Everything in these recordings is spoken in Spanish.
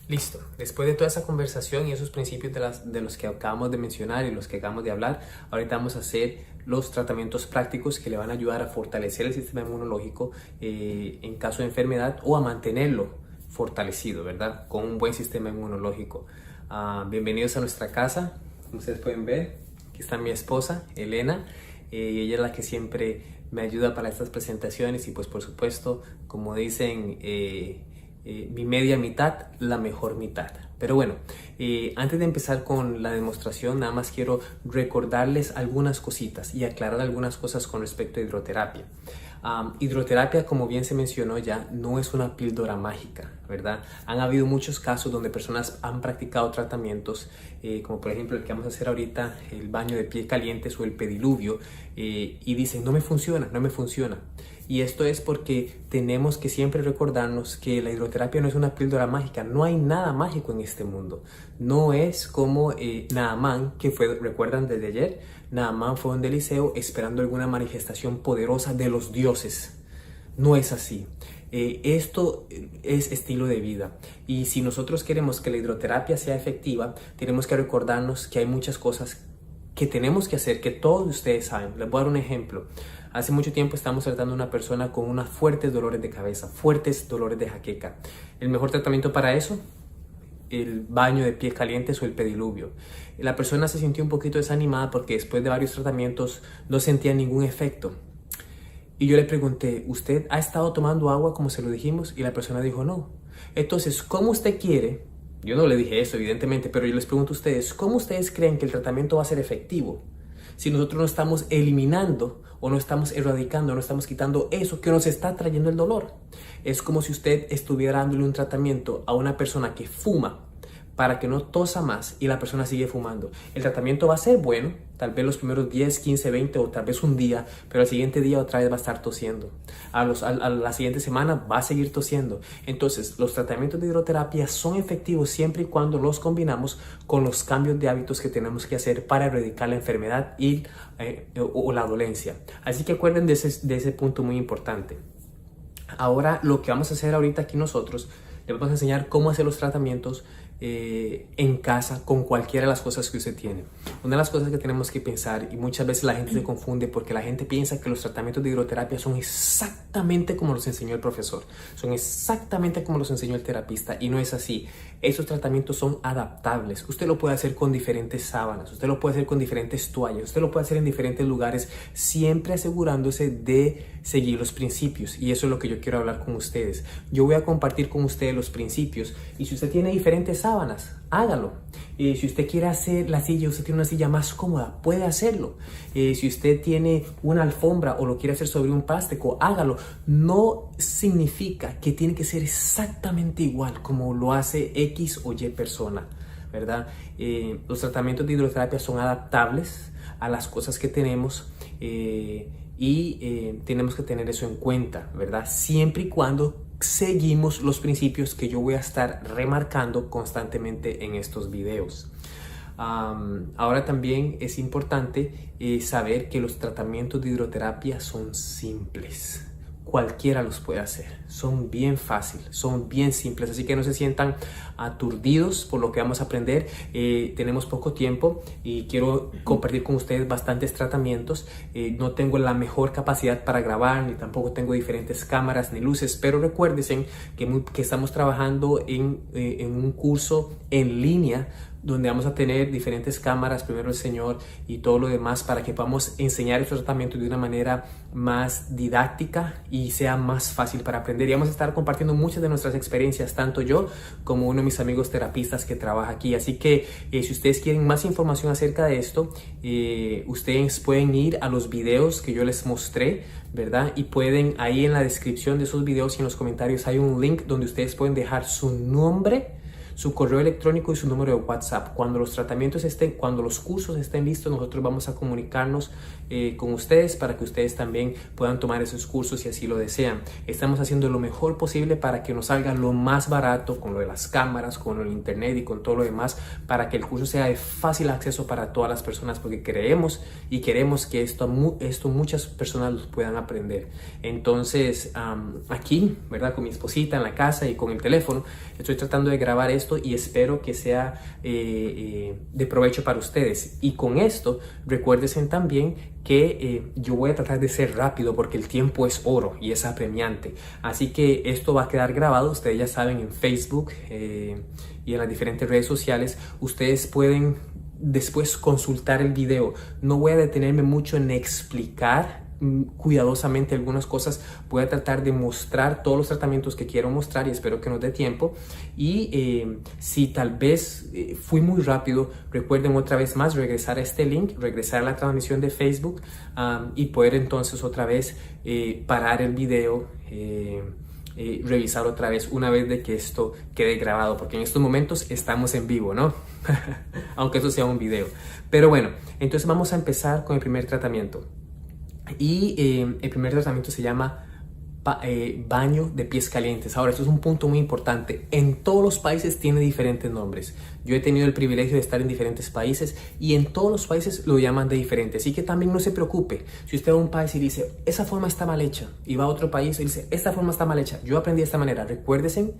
Listo. Después de toda esa conversación y esos principios de los que acabamos de mencionar y los que acabamos de hablar, ahorita vamos a hacer los tratamientos prácticos que le van a ayudar a fortalecer el sistema inmunológico en caso de enfermedad o a mantenerlo fortalecido, ¿verdad? Con un buen sistema inmunológico. Bienvenidos a nuestra casa. Como ustedes pueden ver, aquí está mi esposa, Elena, y ella es la que siempre me ayuda para estas presentaciones y pues por supuesto, como dicen, mi media mitad, la mejor mitad. Pero bueno, antes de empezar con la demostración, nada más quiero recordarles algunas cositas y aclarar algunas cosas con respecto a hidroterapia. Hidroterapia, como bien se mencionó ya, no es una píldora mágica, ¿verdad? Han habido muchos casos donde personas han practicado tratamientos, como por ejemplo el que vamos a hacer ahorita, el baño de pies calientes o el pediluvio, y dicen, no me funciona, no me funciona. Y esto es porque tenemos que siempre recordarnos que la hidroterapia no es una píldora mágica. No hay nada mágico en este mundo. No es como Naamán, que fue, recuerdan desde ayer, Naamán fue a un Eliseo esperando alguna manifestación poderosa de los dioses. No es así. Esto es estilo de vida. Y si nosotros queremos que la hidroterapia sea efectiva, tenemos que recordarnos que hay muchas cosas que tenemos que hacer, que todos ustedes saben. Les voy a dar un ejemplo. Hace mucho tiempo estamos tratando a una persona con unos fuertes dolores de cabeza, fuertes dolores de jaqueca. El mejor tratamiento para eso, el baño de pies calientes o el pediluvio. La persona se sintió un poquito desanimada porque después de varios tratamientos no sentía ningún efecto. Y yo le pregunté, ¿usted ha estado tomando agua como se lo dijimos? Y la persona dijo, no. Entonces, ¿cómo usted quiere? Yo no le dije eso, evidentemente, pero yo les pregunto a ustedes, ¿cómo ustedes creen que el tratamiento va a ser efectivo si nosotros no estamos eliminando o no estamos erradicando, no estamos quitando eso que nos está trayendo el dolor? Es como si usted estuviera dándole un tratamiento a una persona que fuma para que no tosa más y la persona sigue fumando. El tratamiento va a ser bueno, tal vez los primeros 10, 15, 20 o tal vez un día, pero al siguiente día otra vez va a estar tosiendo. A la siguiente semana va a seguir tosiendo. Entonces, los tratamientos de hidroterapia son efectivos siempre y cuando los combinamos con los cambios de hábitos que tenemos que hacer para erradicar la enfermedad o la dolencia. Así que acuerden de ese punto muy importante. Ahora, lo que vamos a hacer ahorita aquí nosotros, les vamos a enseñar cómo hacer los tratamientos en casa con cualquiera de las cosas que usted tiene. Una de las cosas que tenemos que pensar, y muchas veces la gente se confunde porque la gente piensa que los tratamientos de hidroterapia son exactamente como los enseñó el profesor, son exactamente como los enseñó el terapista, y no es así. Esos tratamientos son adaptables. Usted lo puede hacer con diferentes sábanas, usted lo puede hacer con diferentes toallas, usted lo puede hacer en diferentes lugares, siempre asegurándose de seguir los principios, y eso es lo que yo quiero hablar con ustedes. Yo voy a compartir con ustedes los principios, y si usted tiene diferentes sábanas, hágalo. Si usted quiere hacer la silla, usted tiene una silla más cómoda, puede hacerlo. Si usted tiene una alfombra o lo quiere hacer sobre un plástico, hágalo. No significa que tiene que ser exactamente igual como lo hace X o Y persona, ¿verdad? Los tratamientos de hidroterapia son adaptables a las cosas que tenemos y tenemos que tener eso en cuenta, ¿verdad? Siempre y cuando seguimos los principios que yo voy a estar remarcando constantemente en estos videos. Ahora también es importante saber que los tratamientos de hidroterapia son simples. Cualquiera los puede hacer, son bien fáciles, son bien simples, así que no se sientan aturdidos por lo que vamos a aprender. Tenemos poco tiempo y quiero compartir con ustedes bastantes tratamientos. No tengo la mejor capacidad para grabar, ni tampoco tengo diferentes cámaras ni luces, pero recuérdense que estamos trabajando en un curso en línea donde vamos a tener diferentes cámaras, primero el Señor y todo lo demás, para que podamos enseñar estos tratamientos de una manera más didáctica y sea más fácil para aprender. Y vamos a estar compartiendo muchas de nuestras experiencias, tanto yo como uno de mis amigos terapistas que trabaja aquí. Así que si ustedes quieren más información acerca de esto, ustedes pueden ir a los videos que yo les mostré, ¿verdad? Y pueden, ahí en la descripción de esos videos y en los comentarios hay un link donde ustedes pueden dejar su nombre, su correo electrónico y su número de WhatsApp. Cuando los tratamientos cuando los cursos estén listos, nosotros vamos a comunicarnos con ustedes para que ustedes también puedan tomar esos cursos si así lo desean. Estamos haciendo lo mejor posible para que nos salga lo más barato con lo de las cámaras, con el internet y con todo lo demás, para que el curso sea de fácil acceso para todas las personas, porque creemos y queremos que esto muchas personas lo puedan aprender. Entonces, aquí, ¿verdad? Con mi esposita en la casa y con el teléfono, estoy tratando de grabar esto esto y espero que sea de provecho para ustedes. Y con esto, recuérdense también que yo voy a tratar de ser rápido porque el tiempo es oro y es apremiante. Así que esto va a quedar grabado, ustedes ya saben, en Facebook y en las diferentes redes sociales. Ustedes pueden después consultar el video. No voy a detenerme mucho en explicar cuidadosamente algunas cosas. Voy a tratar de mostrar todos los tratamientos que quiero mostrar y espero que nos dé tiempo. Y si tal vez fui muy rápido, recuerden otra vez más regresar a este link, regresar a la transmisión de Facebook y poder entonces otra vez parar el video, revisar otra vez una vez de que esto quede grabado, porque en estos momentos estamos en vivo, ¿no? Aunque eso sea un video. Pero bueno, entonces vamos a empezar con el primer tratamiento. Y el primer tratamiento se llama baño de pies calientes. Ahora, esto es un punto muy importante. En todos los países tiene diferentes nombres. Yo he tenido el privilegio de estar en diferentes países y en todos los países lo llaman de diferente. Así que también no se preocupe. Si usted va a un país y dice, esa forma está mal hecha, y va a otro país y dice, esta forma está mal hecha, yo aprendí de esta manera. Recuérdense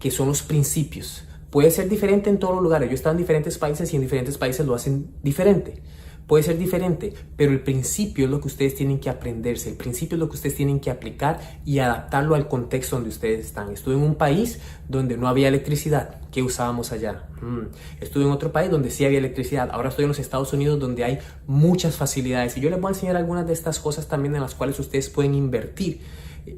que son los principios. Puede ser diferente en todos los lugares. Yo he estado en diferentes países y en diferentes países lo hacen diferente. Puede ser diferente, pero el principio es lo que ustedes tienen que aprenderse. El principio es lo que ustedes tienen que aplicar y adaptarlo al contexto donde ustedes están. Estuve en un país donde no había electricidad. ¿Qué usábamos allá? Estuve en otro país donde sí había electricidad. Ahora estoy en los Estados Unidos donde hay muchas facilidades. Y yo les voy a enseñar algunas de estas cosas también en las cuales ustedes pueden invertir,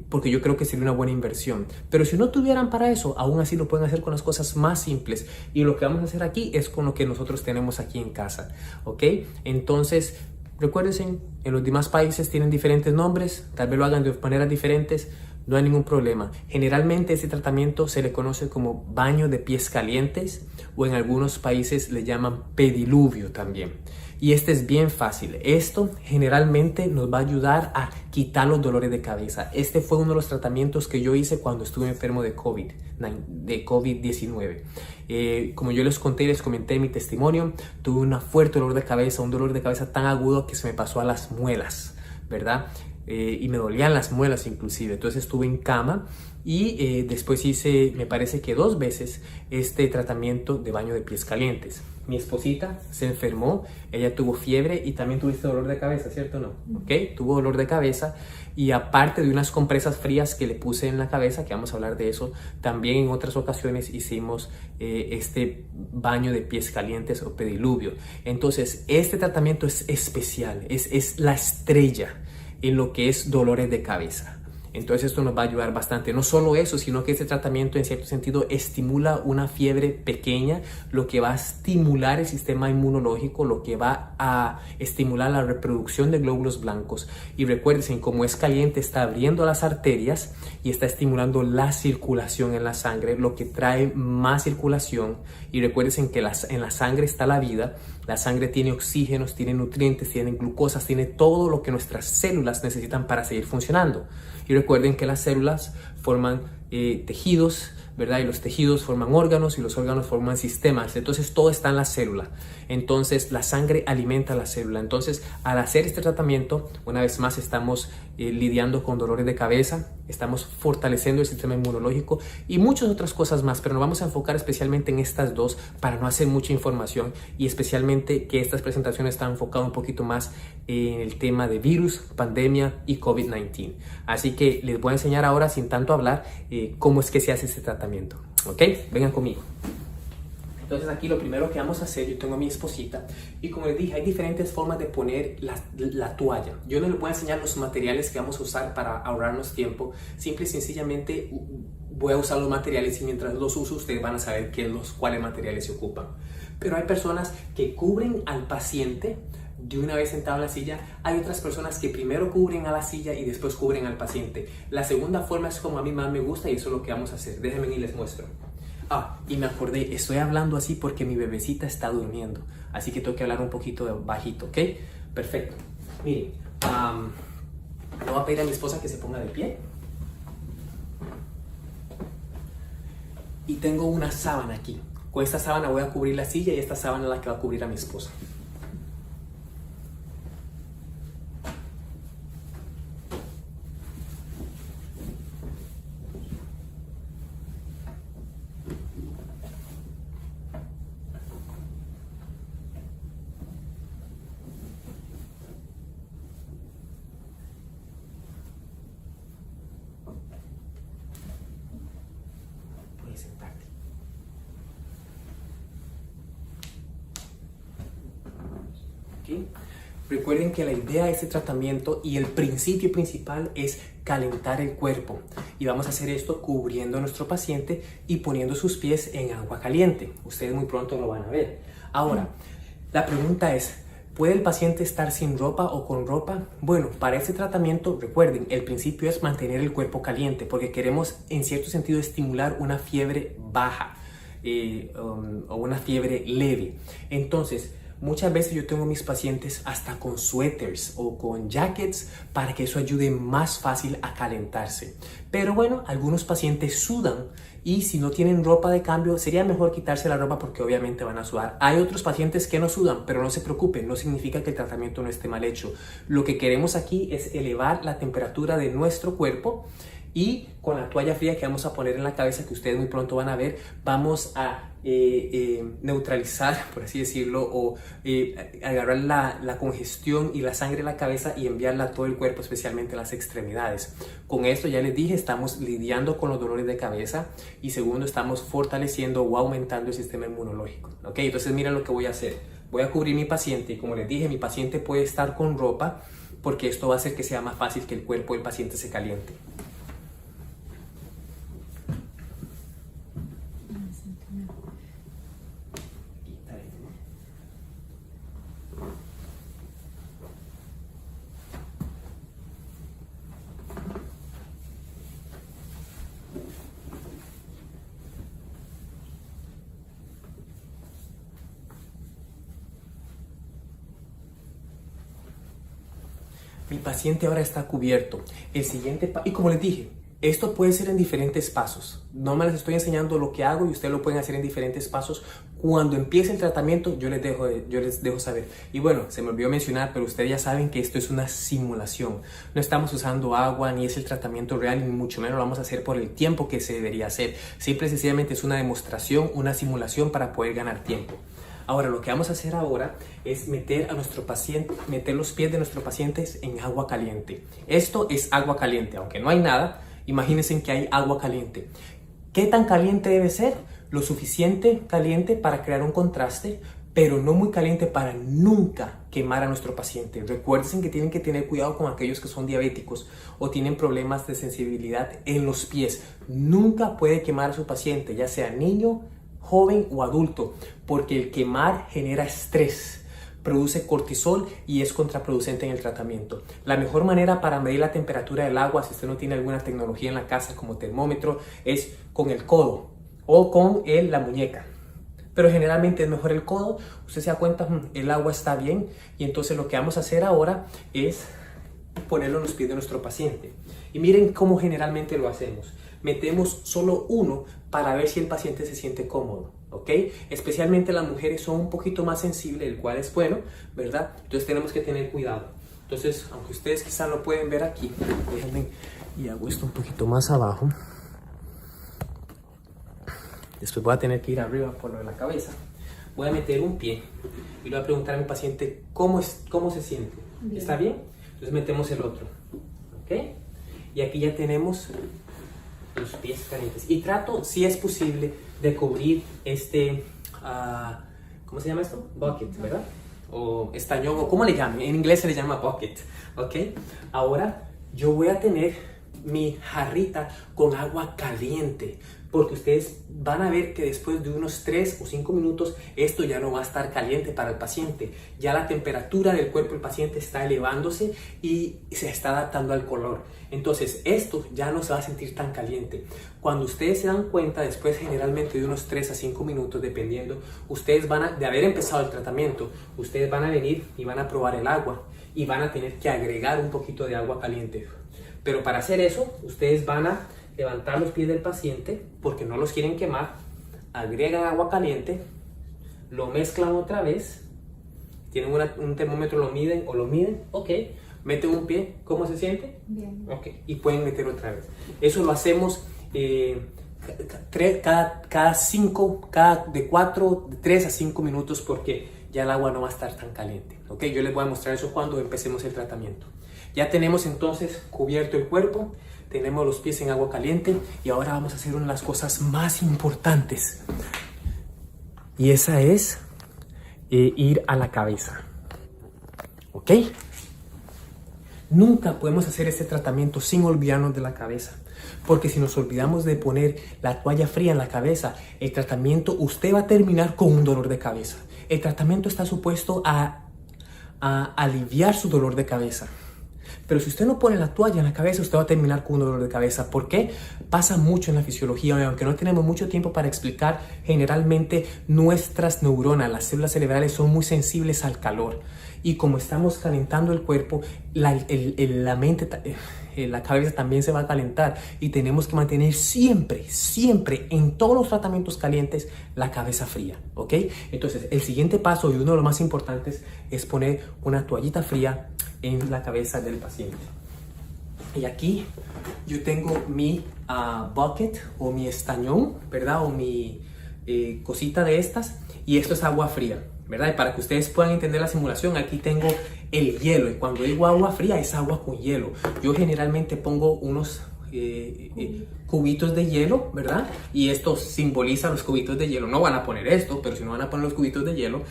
porque yo creo que sería una buena inversión. Pero si no tuvieran para eso, aún así lo pueden hacer con las cosas más simples. Y lo que vamos a hacer aquí es con lo que nosotros tenemos aquí en casa, ¿ok? Entonces, recuérdense, en los demás países tienen diferentes nombres, tal vez lo hagan de maneras diferentes, no hay ningún problema. Generalmente este tratamiento se le conoce como baño de pies calientes o en algunos países le llaman pediluvio también. Y este es bien fácil. Esto generalmente nos va a ayudar a quitar los dolores de cabeza. Este fue uno de los tratamientos que yo hice cuando estuve enfermo de COVID-19. Como yo les conté y les comenté en mi testimonio, tuve un fuerte dolor de cabeza, un dolor de cabeza tan agudo que se me pasó a las muelas, ¿verdad? Y me dolían las muelas inclusive. Entonces estuve en cama y después hice, me parece que 2 veces, este tratamiento de baño de pies calientes. Mi esposita se enfermó, ella tuvo fiebre y también tuviste dolor de cabeza, ¿cierto o no? ¿Ok? Tuvo dolor de cabeza y aparte de unas compresas frías que le puse en la cabeza, que vamos a hablar de eso, también en otras ocasiones hicimos este baño de pies calientes o pediluvio. Entonces, este tratamiento es especial, es la estrella en lo que es dolores de cabeza. Entonces esto nos va a ayudar bastante. No solo eso, sino que este tratamiento en cierto sentido estimula una fiebre pequeña, lo que va a estimular el sistema inmunológico, lo que va a estimular la reproducción de glóbulos blancos. Y recuerden, como es caliente, está abriendo las arterias y está estimulando la circulación en la sangre, lo que trae más circulación. Y recuerden que en la sangre está la vida. La sangre tiene oxígenos, tiene nutrientes, tiene glucosas, tiene todo lo que nuestras células necesitan para seguir funcionando. Y recuerden que las células forman tejidos, ¿verdad? Y los tejidos forman órganos y los órganos forman sistemas. Entonces todo está en la célula. Entonces la sangre alimenta la célula. Entonces al hacer este tratamiento, una vez más estamos lidiando con dolores de cabeza, estamos fortaleciendo el sistema inmunológico y muchas otras cosas más, pero nos vamos a enfocar especialmente en estas dos para no hacer mucha información y especialmente que estas presentaciones están enfocadas un poquito más en el tema de virus, pandemia y COVID-19. Así que les voy a enseñar ahora, sin tanto hablar, cómo es que se hace este tratamiento. ¿Ok? Vengan conmigo. Entonces aquí lo primero que vamos a hacer, yo tengo a mi esposita y como les dije, hay diferentes formas de poner la toalla. Yo no les voy a enseñar los materiales que vamos a usar para ahorrarnos tiempo. Simple y sencillamente voy a usar los materiales y mientras los uso ustedes van a saber cuáles materiales se ocupan. Pero hay personas que cubren al paciente de una vez sentado en la silla. Hay otras personas que primero cubren a la silla y después cubren al paciente. La segunda forma es como a mí más me gusta y eso es lo que vamos a hacer. Déjenme y les muestro. Y me acordé, estoy hablando así porque mi bebecita está durmiendo, así que tengo que hablar un poquito bajito, ¿ok? Perfecto. Miren, le voy a pedir a mi esposa que se ponga de pie. Y tengo una sábana aquí. Con esta sábana voy a cubrir la silla y esta sábana es la que va a cubrir a mi esposa. bien. Recuerden que la idea de este tratamiento y el principio principal es calentar el cuerpo. Y vamos a hacer esto cubriendo a nuestro paciente y poniendo sus pies en agua caliente. Ustedes muy pronto lo van a ver. Ahora, la pregunta es, ¿puede el paciente estar sin ropa o con ropa? Bueno, para este tratamiento, recuerden, el principio es mantener el cuerpo caliente porque queremos, en cierto sentido, estimular una fiebre baja o una fiebre leve. Entonces, muchas veces yo tengo mis pacientes hasta con suéteres o con jackets para que eso ayude más fácil a calentarse. Pero bueno, algunos pacientes sudan y si no tienen ropa de cambio sería mejor quitarse la ropa porque obviamente van a sudar. Hay otros pacientes que no sudan, pero no se preocupen, no significa que el tratamiento no esté mal hecho. Lo que queremos aquí es elevar la temperatura de nuestro cuerpo y con la toalla fría que vamos a poner en la cabeza, que ustedes muy pronto van a ver, vamos a neutralizar, por así decirlo, o agarrar la congestión y la sangre en la cabeza y enviarla a todo el cuerpo, especialmente a las extremidades. Con esto, ya les dije, estamos lidiando con los dolores de cabeza y segundo, estamos fortaleciendo o aumentando el sistema inmunológico. ¿Ok? Entonces, miren lo que voy a hacer. Voy a cubrir mi paciente y como les dije, mi paciente puede estar con ropa porque esto va a hacer que sea más fácil que el cuerpo del paciente se caliente. Mi paciente ahora está cubierto. El siguiente y como les dije, esto puede ser en diferentes pasos. No me les estoy enseñando lo que hago y ustedes lo pueden hacer en diferentes pasos. Cuando empiece el tratamiento, yo les dejo saber. Y bueno, se me olvidó mencionar, pero ustedes ya saben que esto es una simulación. No estamos usando agua, ni es el tratamiento real, ni mucho menos lo vamos a hacer por el tiempo que se debería hacer. Simple y sencillamente es una demostración, una simulación para poder ganar tiempo. Ahora, lo que vamos a hacer ahora es meter los pies de nuestro paciente en agua caliente. Esto es agua caliente, aunque no hay nada, imagínense que hay agua caliente. ¿Qué tan caliente debe ser? Lo suficiente caliente para crear un contraste, pero no muy caliente para nunca quemar a nuestro paciente. Recuerden que tienen que tener cuidado con aquellos que son diabéticos o tienen problemas de sensibilidad en los pies. Nunca puede quemar a su paciente, ya sea niño, joven o adulto, porque el quemar genera estrés, produce cortisol y es contraproducente en el tratamiento. La mejor manera para medir la temperatura del agua, si usted no tiene alguna tecnología en la casa como termómetro, es con el codo o con la muñeca. Pero generalmente es mejor el codo. Usted se da cuenta, el agua está bien y entonces lo que vamos a hacer ahora es ponerlo en los pies de nuestro paciente. Y miren cómo generalmente lo hacemos. Metemos solo uno para ver si el paciente se siente cómodo, ¿ok? Especialmente las mujeres son un poquito más sensibles, el cual es bueno, ¿verdad? Entonces tenemos que tener cuidado. Entonces, aunque ustedes quizás lo pueden ver aquí, déjenme y hago esto un poquito más abajo. Después voy a tener que ir arriba por lo de la cabeza. Voy a meter un pie y le voy a preguntar a mi paciente cómo se siente. Bien. ¿Está bien? Entonces metemos el otro, ¿ok? Y aquí ya tenemos los pies calientes. Y trato, si es posible, de cubrir ¿cómo se llama esto? Bucket, ¿verdad? O estañón, o como le llaman. En inglés se le llama bucket, ¿ok? Ahora yo voy a tener mi jarrita con agua caliente, porque ustedes van a ver que después de unos 3 o 5 minutos esto ya no va a estar caliente para el paciente. Ya la temperatura del cuerpo del paciente está elevándose y se está adaptando al color. Entonces esto ya no se va a sentir tan caliente. Cuando ustedes se dan cuenta, después generalmente de unos 3 a 5 minutos, dependiendo, ustedes de haber empezado el tratamiento, ustedes van a venir y van a probar el agua y van a tener que agregar un poquito de agua caliente. Pero para hacer eso, ustedes van a levantar los pies del paciente porque no los quieren quemar, agregan agua caliente, lo mezclan otra vez, tienen un termómetro, lo miden, ok, meten un pie, ¿cómo se siente? Bien. Ok, y pueden meter otra vez. Eso lo hacemos de 3 a 5 minutos porque ya el agua no va a estar tan caliente. Ok, yo les voy a mostrar eso cuando empecemos el tratamiento. Ya tenemos entonces cubierto el cuerpo, tenemos los pies en agua caliente y ahora vamos a hacer una de las cosas más importantes. Y esa es ir a la cabeza. ¿ok? Nunca podemos hacer este tratamiento sin olvidarnos de la cabeza. Porque si nos olvidamos de poner la toalla fría en la cabeza, el tratamiento, usted va a terminar con un dolor de cabeza. El tratamiento está supuesto a aliviar su dolor de cabeza. Pero si usted no pone la toalla en la cabeza, usted va a terminar con un dolor de cabeza. ¿Por qué? Pasa mucho en la fisiología. Aunque no tenemos mucho tiempo para explicar, generalmente nuestras neuronas, las células cerebrales, son muy sensibles al calor. Y como estamos calentando el cuerpo, la cabeza también se va a calentar. Y tenemos que mantener siempre, en todos los tratamientos calientes, la cabeza fría, ¿ok? Entonces, el siguiente paso y uno de los más importantes es poner una toallita fría en la cabeza del paciente. Y aquí yo tengo mi bucket o mi estañón, ¿verdad? O mi cosita de estas, y esto es agua fría, ¿verdad? Y para que ustedes puedan entender la simulación, aquí tengo el hielo, y cuando digo agua fría es agua con hielo. Yo generalmente pongo unos cubitos de hielo, ¿verdad? Y esto simboliza los cubitos de hielo. No van a poner esto, pero si no van a poner los cubitos de hielo,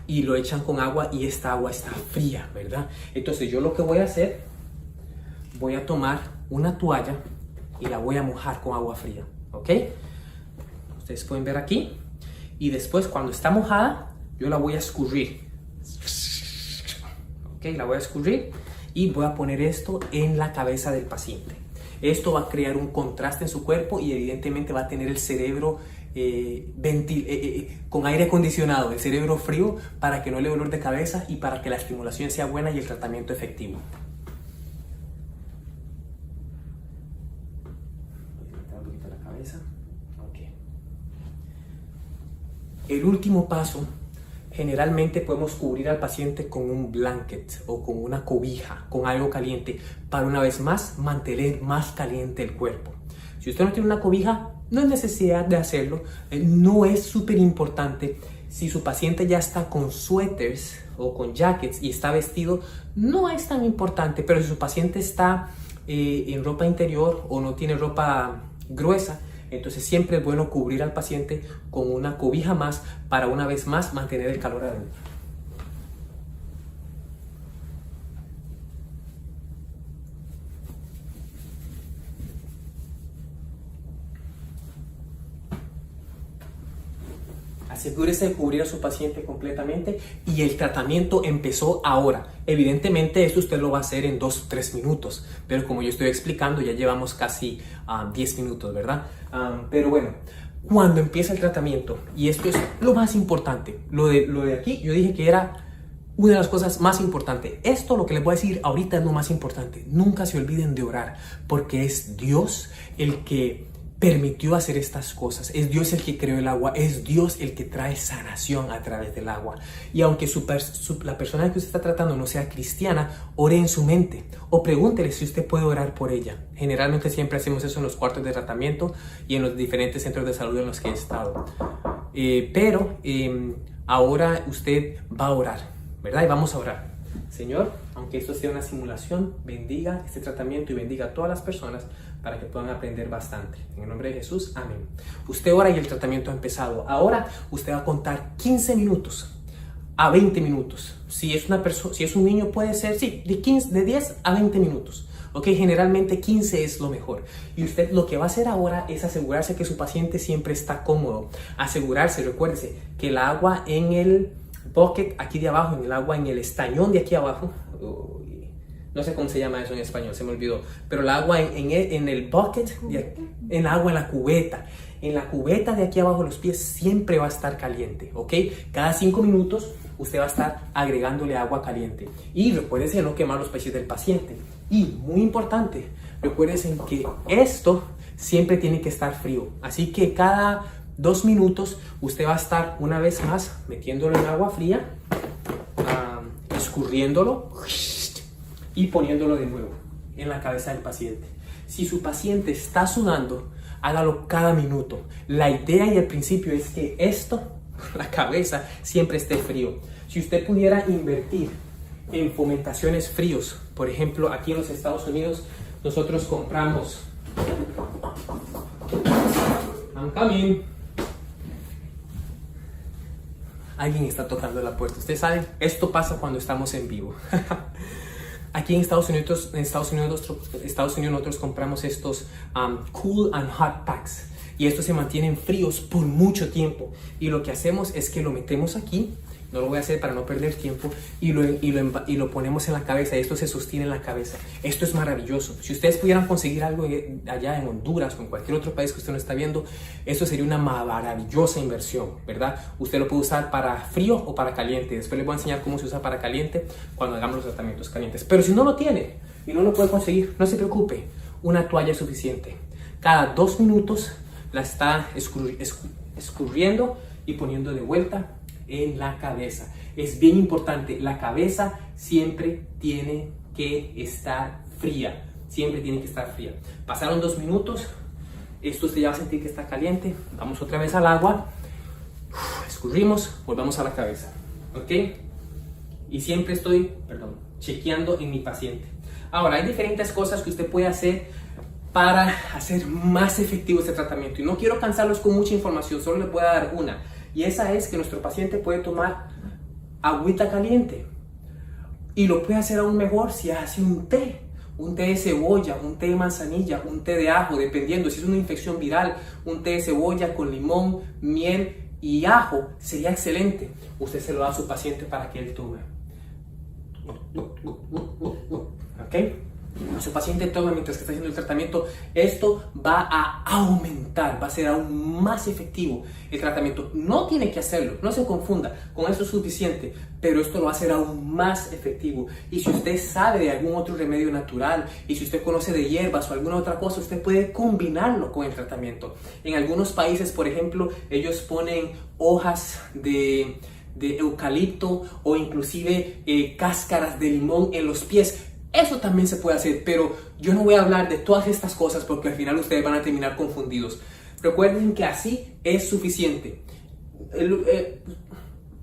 y lo echan con agua, y esta agua está fría, ¿verdad? Entonces yo lo que voy a hacer, voy a tomar una toalla y la voy a mojar con agua fría, ¿ok? Ustedes pueden ver aquí, y después cuando está mojada, yo la voy a escurrir, ¿ok? La voy a escurrir y voy a poner esto en la cabeza del paciente. Esto va a crear un contraste en su cuerpo y evidentemente va a tener el cerebro con aire acondicionado, el cerebro frío, para que no le dé dolor de cabeza y para que la estimulación sea buena y el tratamiento efectivo. Un poquito la cabeza. Okay. El último paso, generalmente podemos cubrir al paciente con un blanket o con una cobija, con algo caliente, para una vez más mantener más caliente el cuerpo. Si usted no tiene una cobija, no hay necesidad de hacerlo. No es súper importante. Si su paciente ya está con suéteres o con jackets y está vestido, no es tan importante. Pero si su paciente está en ropa interior o no tiene ropa gruesa, entonces siempre es bueno cubrir al paciente con una cobija más para una vez más mantener el calor adentro. Asegúrese de cubrir a su paciente completamente y el tratamiento empezó ahora. Evidentemente esto usted lo va a hacer en 2-3 minutos, pero como yo estoy explicando ya llevamos casi 10 minutos, ¿verdad? Pero bueno, cuando empieza el tratamiento, y esto es lo más importante, lo de aquí yo dije que era una de las cosas más importantes. Esto lo que les voy a decir ahorita es lo más importante. Nunca se olviden de orar, porque es Dios el que permitió hacer estas cosas. Es Dios el que creó el agua, es Dios el que trae sanación a través del agua. Y aunque la persona que usted está tratando no sea cristiana, ore en su mente o pregúntele si usted puede orar por ella. Generalmente siempre hacemos eso en los cuartos de tratamiento y en los diferentes centros de salud en los que he estado. Pero ahora usted va a orar, ¿verdad? Y vamos a orar. Señor, aunque esto sea una simulación, bendiga este tratamiento y bendiga a todas las personas para que puedan aprender bastante. En el nombre de Jesús, amén. Usted ora y el tratamiento ha empezado. Ahora usted va a contar 15 minutos a 20 minutos. Si es un niño puede ser, sí, de 10 a 20 minutos. Ok, generalmente 15 es lo mejor. Y usted lo que va a hacer ahora es asegurarse que su paciente siempre está cómodo. Asegurarse, recuérdese, que el agua en el bucket aquí de abajo, en el agua en el estañón de aquí abajo, no sé cómo se llama eso en español, se me olvidó, pero el agua en el bucket, en agua en la cubeta de aquí abajo de los pies siempre va a estar caliente, ¿ok? Cada 5 minutos usted va a estar agregándole agua caliente. Y recuérdese de no quemar los pies del paciente. Y muy importante, recuérdense que esto siempre tiene que estar frío. Así que cada 2 minutos usted va a estar una vez más metiéndolo en agua fría, escurriéndolo y poniéndolo de nuevo en la cabeza del paciente. Si su paciente está sudando, hágalo cada minuto. La idea y el principio es que la cabeza, siempre esté frío. Si usted pudiera invertir en fomentaciones fríos, por ejemplo, aquí en los Estados Unidos, nosotros compramos alguien está tocando la puerta. Ustedes saben, esto pasa cuando estamos en vivo. Aquí en Estados Unidos nosotros compramos estos cool and hot packs. Y estos se mantienen fríos por mucho tiempo. Y lo que hacemos es que lo metemos aquí. No lo voy a hacer para no perder tiempo. Y lo ponemos en la cabeza. Esto se sostiene en la cabeza. Esto es maravilloso. Si ustedes pudieran conseguir algo allá en Honduras o en cualquier otro país que usted no está viendo, esto sería una maravillosa inversión, ¿verdad? Usted lo puede usar para frío o para caliente. Después les voy a enseñar cómo se usa para caliente cuando hagamos los tratamientos calientes. Pero si no lo tiene y no lo puede conseguir, no se preocupe. Una toalla es suficiente. Cada 2 minutos la está escurriendo y poniendo de vuelta en la cabeza. Es bien importante, la cabeza siempre tiene que estar fría. Siempre tiene que estar fría. Pasaron 2 minutos, esto usted ya va a sentir que está caliente. Vamos otra vez al agua, escurrimos, volvamos a la cabeza, ¿ok? Y siempre estoy, chequeando en mi paciente. Ahora, hay diferentes cosas que usted puede hacer para hacer más efectivo este tratamiento. Y no quiero cansarlos con mucha información, solo les voy a dar una. Y esa es que nuestro paciente puede tomar agüita caliente. Y lo puede hacer aún mejor si hace un té de cebolla, un té de manzanilla, un té de ajo, dependiendo si es una infección viral. Un té de cebolla con limón, miel y ajo sería excelente. Usted se lo da a su paciente para que él tome. ¿Ok? Su paciente toma mientras que está haciendo el tratamiento. Esto va a aumentar, va a ser aún más efectivo el tratamiento. No tiene que hacerlo, no se confunda, con esto es suficiente, pero esto lo va a hacer aún más efectivo. Y si usted sabe de algún otro remedio natural, y si usted conoce de hierbas o alguna otra cosa, usted puede combinarlo con el tratamiento. En algunos países, por ejemplo, ellos ponen hojas de eucalipto o inclusive cáscaras de limón en los pies. Eso también se puede hacer, pero yo no voy a hablar de todas estas cosas porque al final ustedes van a terminar confundidos. Recuerden que así es suficiente.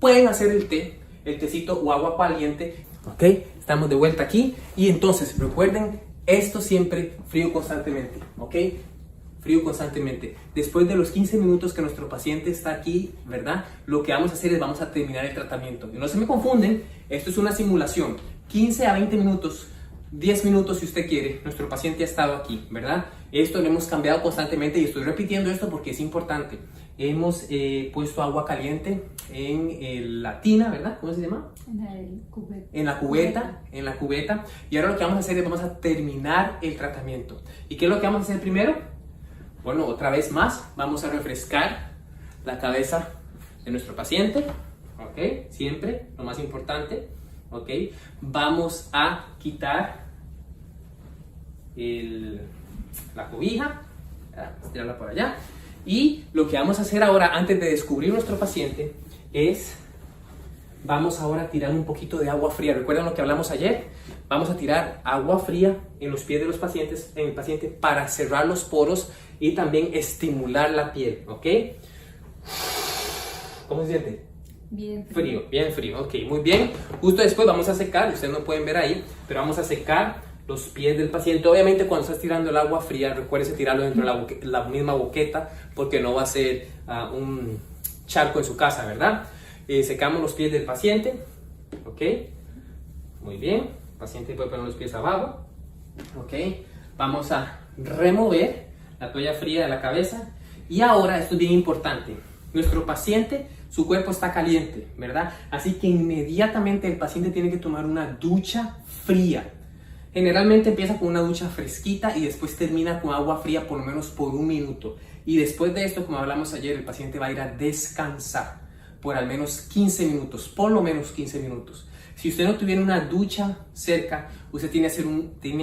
Pueden hacer el tecito o agua caliente, ¿ok? Estamos de vuelta aquí y entonces recuerden, esto siempre frío constantemente, ¿ok? Frío constantemente. Después de los 15 minutos que nuestro paciente está aquí, ¿verdad? Lo que vamos a hacer es vamos a terminar el tratamiento. Y no se me confunden, esto es una simulación. 15 a 20 minutos. 10 minutos si usted quiere, nuestro paciente ha estado aquí, ¿verdad? Esto lo hemos cambiado constantemente y estoy repitiendo esto porque es importante. Hemos puesto agua caliente en la tina, ¿verdad? ¿Cómo se llama? En la cubeta. Y ahora lo que vamos a hacer es vamos a terminar el tratamiento. ¿Y qué es lo que vamos a hacer primero? Bueno, otra vez más, vamos a refrescar la cabeza de nuestro paciente, ¿ok? Siempre, lo más importante. ¿Ok? Vamos a quitar la cobija, estirarla por allá. Y lo que vamos a hacer ahora, antes de descubrir nuestro paciente, es vamos ahora a tirar un poquito de agua fría. ¿Recuerdan lo que hablamos ayer? Vamos a tirar agua fría en los pies de los pacientes, en el paciente, para cerrar los poros y también estimular la piel. ¿Ok? ¿Cómo se siente? Bien frío, bien frío, ok, muy bien. Justo después vamos a secar, ustedes no pueden ver ahí, pero vamos a secar los pies del paciente. Obviamente cuando estás tirando el agua fría, recuérdese tirarlo dentro de la misma boqueta, porque no va a ser un charco en su casa, ¿verdad? Secamos los pies del paciente, ok, muy bien. El paciente puede poner los pies abajo, ok. Vamos a remover la toalla fría de la cabeza. Y ahora, esto es bien importante, nuestro paciente, su cuerpo está caliente, ¿verdad? Así que inmediatamente el paciente tiene que tomar una ducha fría. Generalmente empieza con una ducha fresquita y después termina con agua fría por lo menos por 1 minuto. Y después de esto, como hablamos ayer, el paciente va a ir a descansar por al menos 15 minutos, por lo menos 15 minutos. Si usted no tuviera una ducha cerca, usted tiene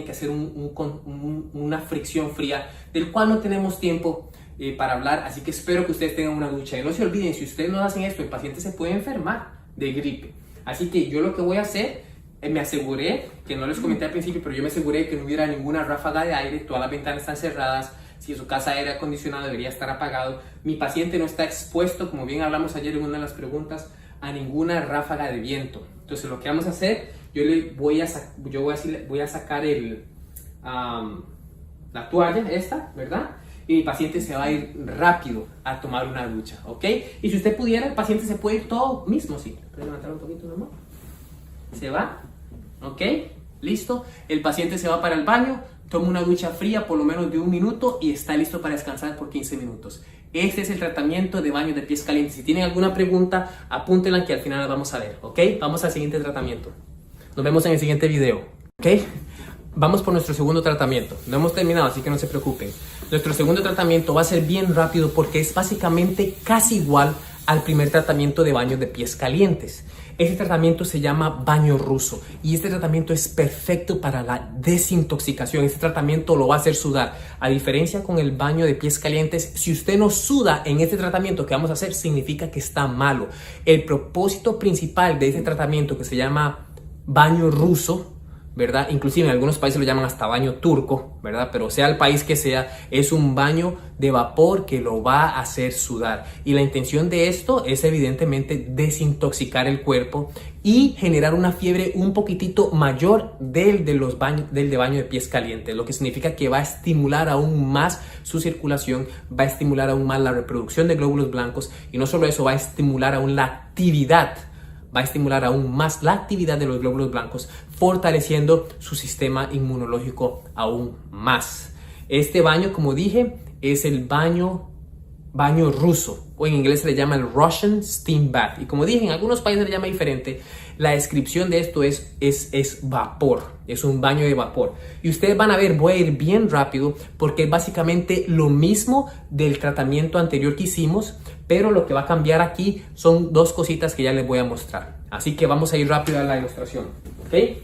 que hacer una fricción fría, del cual no tenemos tiempo para hablar, así que espero que ustedes tengan una ducha. Y no se olviden, si ustedes no hacen esto, el paciente se puede enfermar de gripe. Así que yo lo que voy a hacer, me aseguré, que no les comenté al principio, pero yo me aseguré que no hubiera ninguna ráfaga de aire, todas las ventanas están cerradas, si su casa aire acondicionado debería estar apagado, mi paciente no está expuesto, como bien hablamos ayer en una de las preguntas, a ninguna ráfaga de viento. Entonces lo que vamos a hacer, yo voy a sacar la toalla esta, ¿verdad? y mi paciente se va a ir rápido a tomar una ducha, ¿ok? Y si usted pudiera, el paciente se puede ir todo mismo, ¿sí? ¿Puede levantar un poquito, mi amor? Se va, ¿ok? Listo. El paciente se va para el baño, toma una ducha fría por lo menos de 1 minuto y está listo para descansar por 15 minutos. Este es el tratamiento de baño de pies calientes. Si tienen alguna pregunta, apúntenla que al final la vamos a ver, ¿ok? Vamos al siguiente tratamiento. Nos vemos en el siguiente video, ¿ok? Vamos por nuestro segundo tratamiento. No hemos terminado, así que no se preocupen. Nuestro segundo tratamiento va a ser bien rápido porque es básicamente casi igual al primer tratamiento de baño de pies calientes. Este tratamiento se llama baño ruso y este tratamiento es perfecto para la desintoxicación. Este tratamiento lo va a hacer sudar. A diferencia con el baño de pies calientes, si usted no suda en este tratamiento que vamos a hacer, significa que está malo. El propósito principal de este tratamiento, que se llama baño ruso, ¿verdad? Inclusive en algunos países lo llaman hasta baño turco, ¿verdad? Pero sea el país que sea, es un baño de vapor que lo va a hacer sudar. Y la intención de esto es evidentemente desintoxicar el cuerpo y generar una fiebre un poquitito mayor del de baño de pies calientes, lo que significa que va a estimular aún más su circulación, va a estimular aún más la reproducción de glóbulos blancos y no solo eso, va a estimular aún la actividad. Va a estimular aún más la actividad de los glóbulos blancos, fortaleciendo su sistema inmunológico aún más. Este baño, como dije, es el baño ruso, o en inglés se le llama el Russian Steam Bath. Y como dije, en algunos países se le llama diferente. La descripción de esto es vapor, es un baño de vapor. Y ustedes van a ver, voy a ir bien rápido, porque es básicamente lo mismo del tratamiento anterior que hicimos, pero lo que va a cambiar aquí son 2 cositas que ya les voy a mostrar. Así que vamos a ir rápido a la ilustración, ¿ok?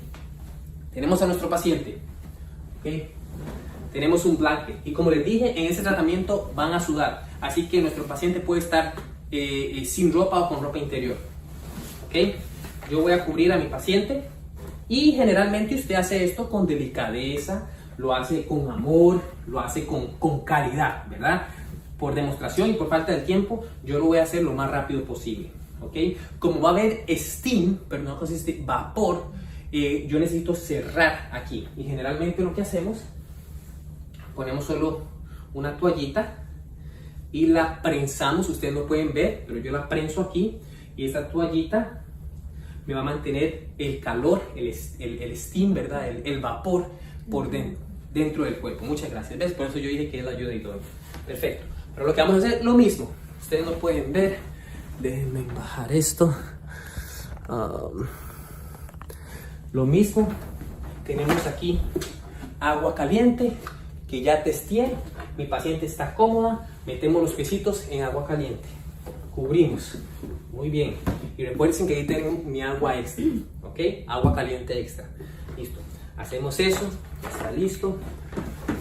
Tenemos a nuestro paciente, ¿ok? Tenemos un blanket y como les dije, en este tratamiento van a sudar. Así que nuestro paciente puede estar sin ropa o con ropa interior, ¿ok? Yo voy a cubrir a mi paciente y generalmente usted hace esto con delicadeza, lo hace con amor, lo hace con calidad, ¿verdad? Por demostración y por falta de tiempo, yo lo voy a hacer lo más rápido posible, ¿ok? Como va a haber steam, pero no consiste vapor, yo necesito cerrar aquí. Y generalmente lo que hacemos, ponemos solo una toallita y la prensamos. Ustedes no pueden ver, pero yo la prenso aquí y esta toallita me va a mantener el calor, el steam, ¿verdad? El vapor por dentro del cuerpo. Muchas gracias. ¿Ves? Por eso yo dije que es la ayuda y todo. Perfecto. Pero lo que vamos a hacer, lo mismo. Ustedes no pueden ver. Déjenme bajar esto. Lo mismo. Tenemos aquí agua caliente que ya testé. Mi paciente está cómoda. Metemos los piecitos en agua caliente. Cubrimos. Muy bien. Y recuerden que ahí tengo mi agua extra. ¿Ok? Agua caliente extra. Listo. Hacemos eso. Está listo.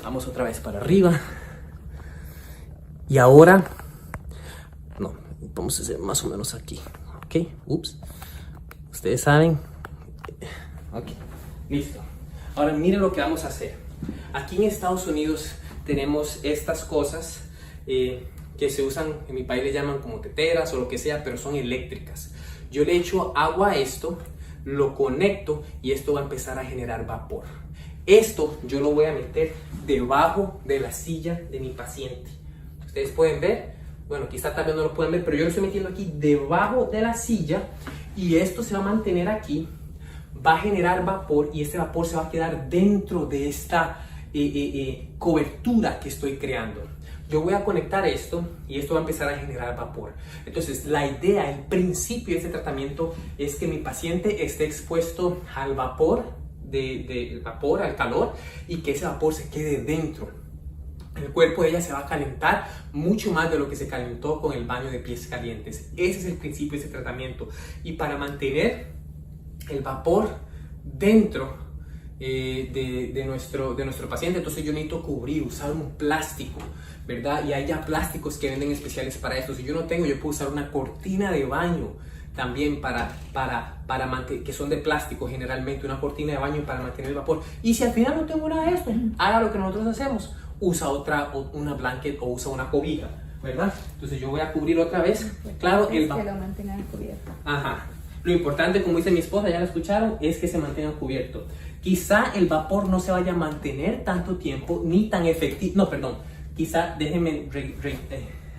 Vamos otra vez para arriba. Y ahora, no, vamos a hacer más o menos aquí, ¿ok? Ups, ustedes saben, ok, listo. Ahora miren lo que vamos a hacer. Aquí en Estados Unidos tenemos estas cosas que se usan, en mi país le llaman como teteras o lo que sea, pero son eléctricas. Yo le echo agua a esto, lo conecto y esto va a empezar a generar vapor. Esto yo lo voy a meter debajo de la silla de mi paciente. Ustedes pueden ver, bueno, quizá también no lo pueden ver, pero yo lo estoy metiendo aquí debajo de la silla y esto se va a mantener aquí, va a generar vapor y este vapor se va a quedar dentro de esta cobertura que estoy creando. Yo voy a conectar esto y esto va a empezar a generar vapor. Entonces, la idea, el principio de este tratamiento es que mi paciente esté expuesto al vapor, al calor, y que ese vapor se quede dentro. El cuerpo de ella se va a calentar mucho más de lo que se calentó con el baño de pies calientes. Ese es el principio de ese tratamiento. Y para mantener el vapor dentro de nuestro paciente, entonces yo necesito usar un plástico, ¿verdad? Y hay ya plásticos que venden especiales para esto. Si yo no tengo, yo puedo usar una cortina de baño también que son de plástico generalmente, una cortina de baño para mantener el vapor. Y si al final no tengo nada de esto, haga lo que nosotros hacemos. Usa una blanket o usa una cobija, ¿verdad? Entonces yo voy a cubrir otra vez. Claro, el vapor. Que lo mantengan cubierto. Ajá. Lo importante, como dice mi esposa, ya lo escucharon, es que se mantengan cubiertos. Quizá el vapor no se vaya a mantener tanto tiempo, ni tan efectivo. No, perdón. quizá, déjenme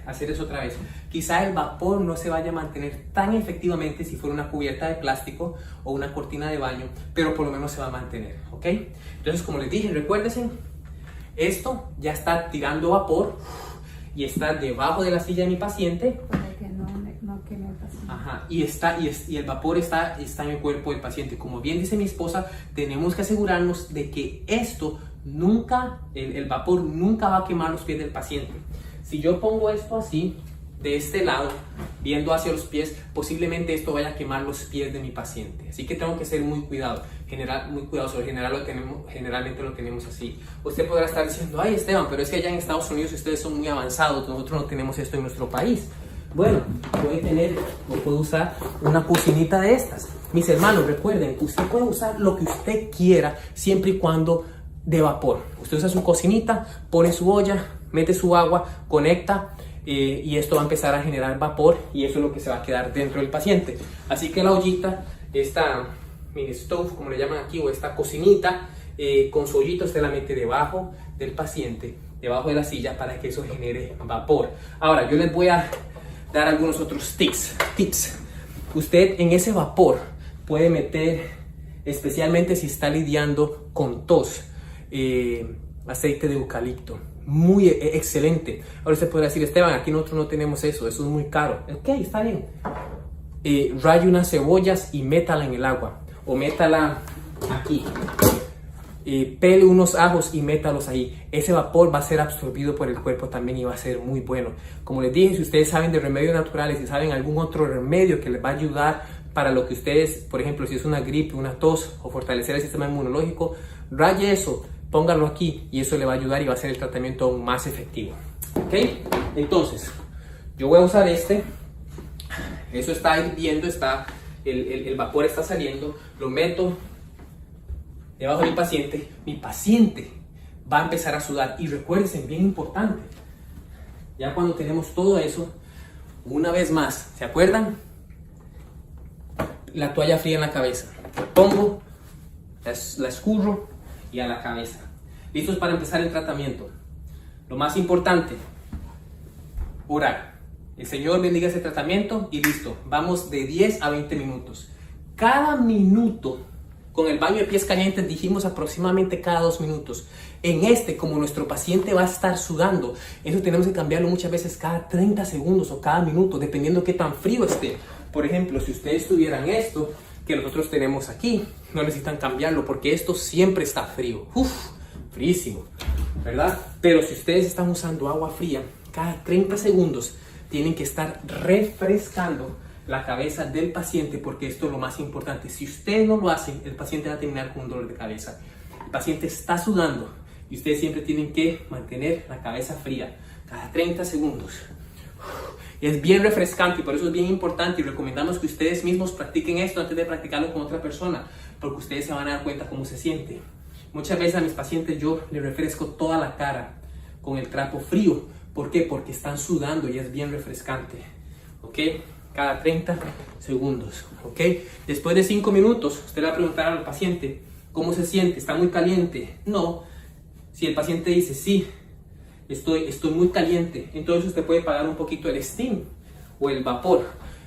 hacer eso otra vez, quizá el vapor no se vaya a mantener tan efectivamente si fuera una cubierta de plástico o una cortina de baño, pero por lo menos se va a mantener, ¿ok? Entonces, como les dije, recuérdense, esto ya está tirando vapor y está debajo de la silla de mi paciente. Para que no queme el paciente. Ajá, y el vapor está en el cuerpo del paciente. Como bien dice mi esposa, tenemos que asegurarnos de que esto nunca, el vapor nunca va a quemar los pies del paciente. Si yo pongo esto así, de este lado, viendo hacia los pies, posiblemente esto vaya a quemar los pies de mi paciente. Así que tengo que ser muy cuidadoso. Generalmente lo tenemos así. Usted podrá estar diciendo, ay Esteban, pero es que allá en Estados Unidos ustedes son muy avanzados, nosotros no tenemos esto en nuestro país. Bueno, puedo usar una cocinita de estas. Mis hermanos, recuerden, usted puede usar lo que usted quiera siempre y cuando de vapor. Usted usa su cocinita, pone su olla, mete su agua, conecta y esto va a empezar a generar vapor y eso es lo que se va a quedar dentro del paciente. Así que la ollita, esta mini stove, como le llaman aquí, o esta cocinita, con su ollita usted la mete debajo del paciente, debajo de la silla, para que eso genere vapor. Ahora, yo les voy a dar algunos otros tips. Usted en ese vapor puede meter, especialmente si está lidiando con tos, aceite de eucalipto. Muy excelente. Ahora usted podrá decir, Esteban, aquí nosotros no tenemos eso es muy caro. Ok, está bien. Raye unas cebollas y métala en el agua, o métala aquí. Pele unos ajos y métalos ahí. Ese vapor va a ser absorbido por el cuerpo también y va a ser muy bueno. Como les dije, si ustedes saben de remedios naturales, si saben algún otro remedio que les va a ayudar para lo que ustedes, por ejemplo, si es una gripe, una tos o fortalecer el sistema inmunológico, raye eso, pónganlo aquí y eso le va a ayudar y va a ser el tratamiento aún más efectivo. ¿Ok? Entonces, yo voy a usar este. Eso está hirviendo, el vapor está saliendo, lo meto debajo de mi paciente va a empezar a sudar. Y recuerden, bien importante, ya cuando tenemos todo eso, una vez más, ¿se acuerdan? La toalla fría en la cabeza, pongo, la escurro y a la cabeza. ¿Listos para empezar el tratamiento? Lo más importante, orar. El Señor bendiga ese tratamiento y listo. Vamos de 10 a 20 minutos. Cada minuto, con el baño de pies calientes, dijimos aproximadamente cada 2 minutos. Como nuestro paciente va a estar sudando, eso tenemos que cambiarlo muchas veces cada 30 segundos o cada minuto, dependiendo de qué tan frío esté. Por ejemplo, si ustedes tuvieran esto que nosotros tenemos aquí, no necesitan cambiarlo porque esto siempre está frío. Fríísimo, ¿verdad? Pero si ustedes están usando agua fría, cada 30 segundos tienen que estar refrescando la cabeza del paciente, porque esto es lo más importante. Si ustedes no lo hacen, el paciente va a terminar con un dolor de cabeza. El paciente está sudando y ustedes siempre tienen que mantener la cabeza fría cada 30 segundos. Es bien refrescante y por eso es bien importante y recomendamos que ustedes mismos practiquen esto antes de practicarlo con otra persona, porque ustedes se van a dar cuenta cómo se siente. Muchas veces a mis pacientes yo les refresco toda la cara con el trapo frío. ¿Por qué? Porque están sudando y es bien refrescante. ¿Ok? Cada 30 segundos. ¿Ok? Después de 5 minutos, usted le va a preguntar al paciente cómo se siente. ¿Está muy caliente? No. Si el paciente dice sí, estoy muy caliente, entonces usted puede apagar un poquito el steam o el vapor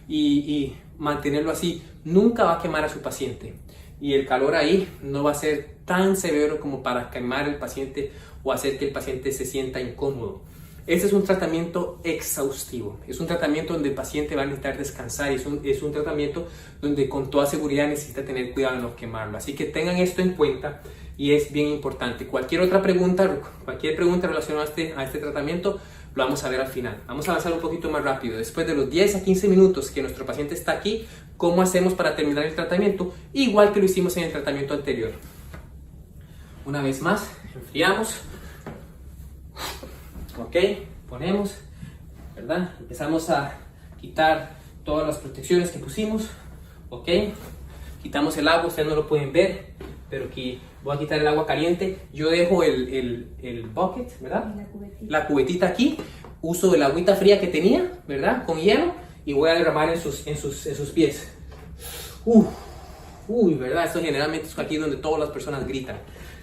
y mantenerlo así. Nunca va a quemar a su paciente y el calor ahí no va a ser tan severo como para quemar al paciente o hacer que el paciente se sienta incómodo. Este es un tratamiento exhaustivo, es un tratamiento donde el paciente va a necesitar descansar, es un tratamiento donde con toda seguridad necesita tener cuidado de no quemarlo. Así que tengan esto en cuenta y es bien importante. Cualquier pregunta relacionada a este tratamiento lo vamos a ver al final. Vamos a avanzar un poquito más rápido. Después de los 10 a 15 minutos que nuestro paciente está aquí, ¿cómo hacemos para terminar el tratamiento? Igual que lo hicimos en el tratamiento anterior. Una vez más, enfriamos. Ok, ponemos, ¿verdad? Empezamos a quitar todas las protecciones que pusimos. Ok, quitamos el agua, ustedes no lo pueden ver, pero aquí voy a quitar el agua caliente. Yo dejo el bucket, ¿verdad? La cubetita aquí. Uso el agüita fría que tenía, ¿verdad? Con hielo, y voy a derramar en sus pies. Uy, ¿verdad? Esto generalmente es aquí donde todas las personas gritan.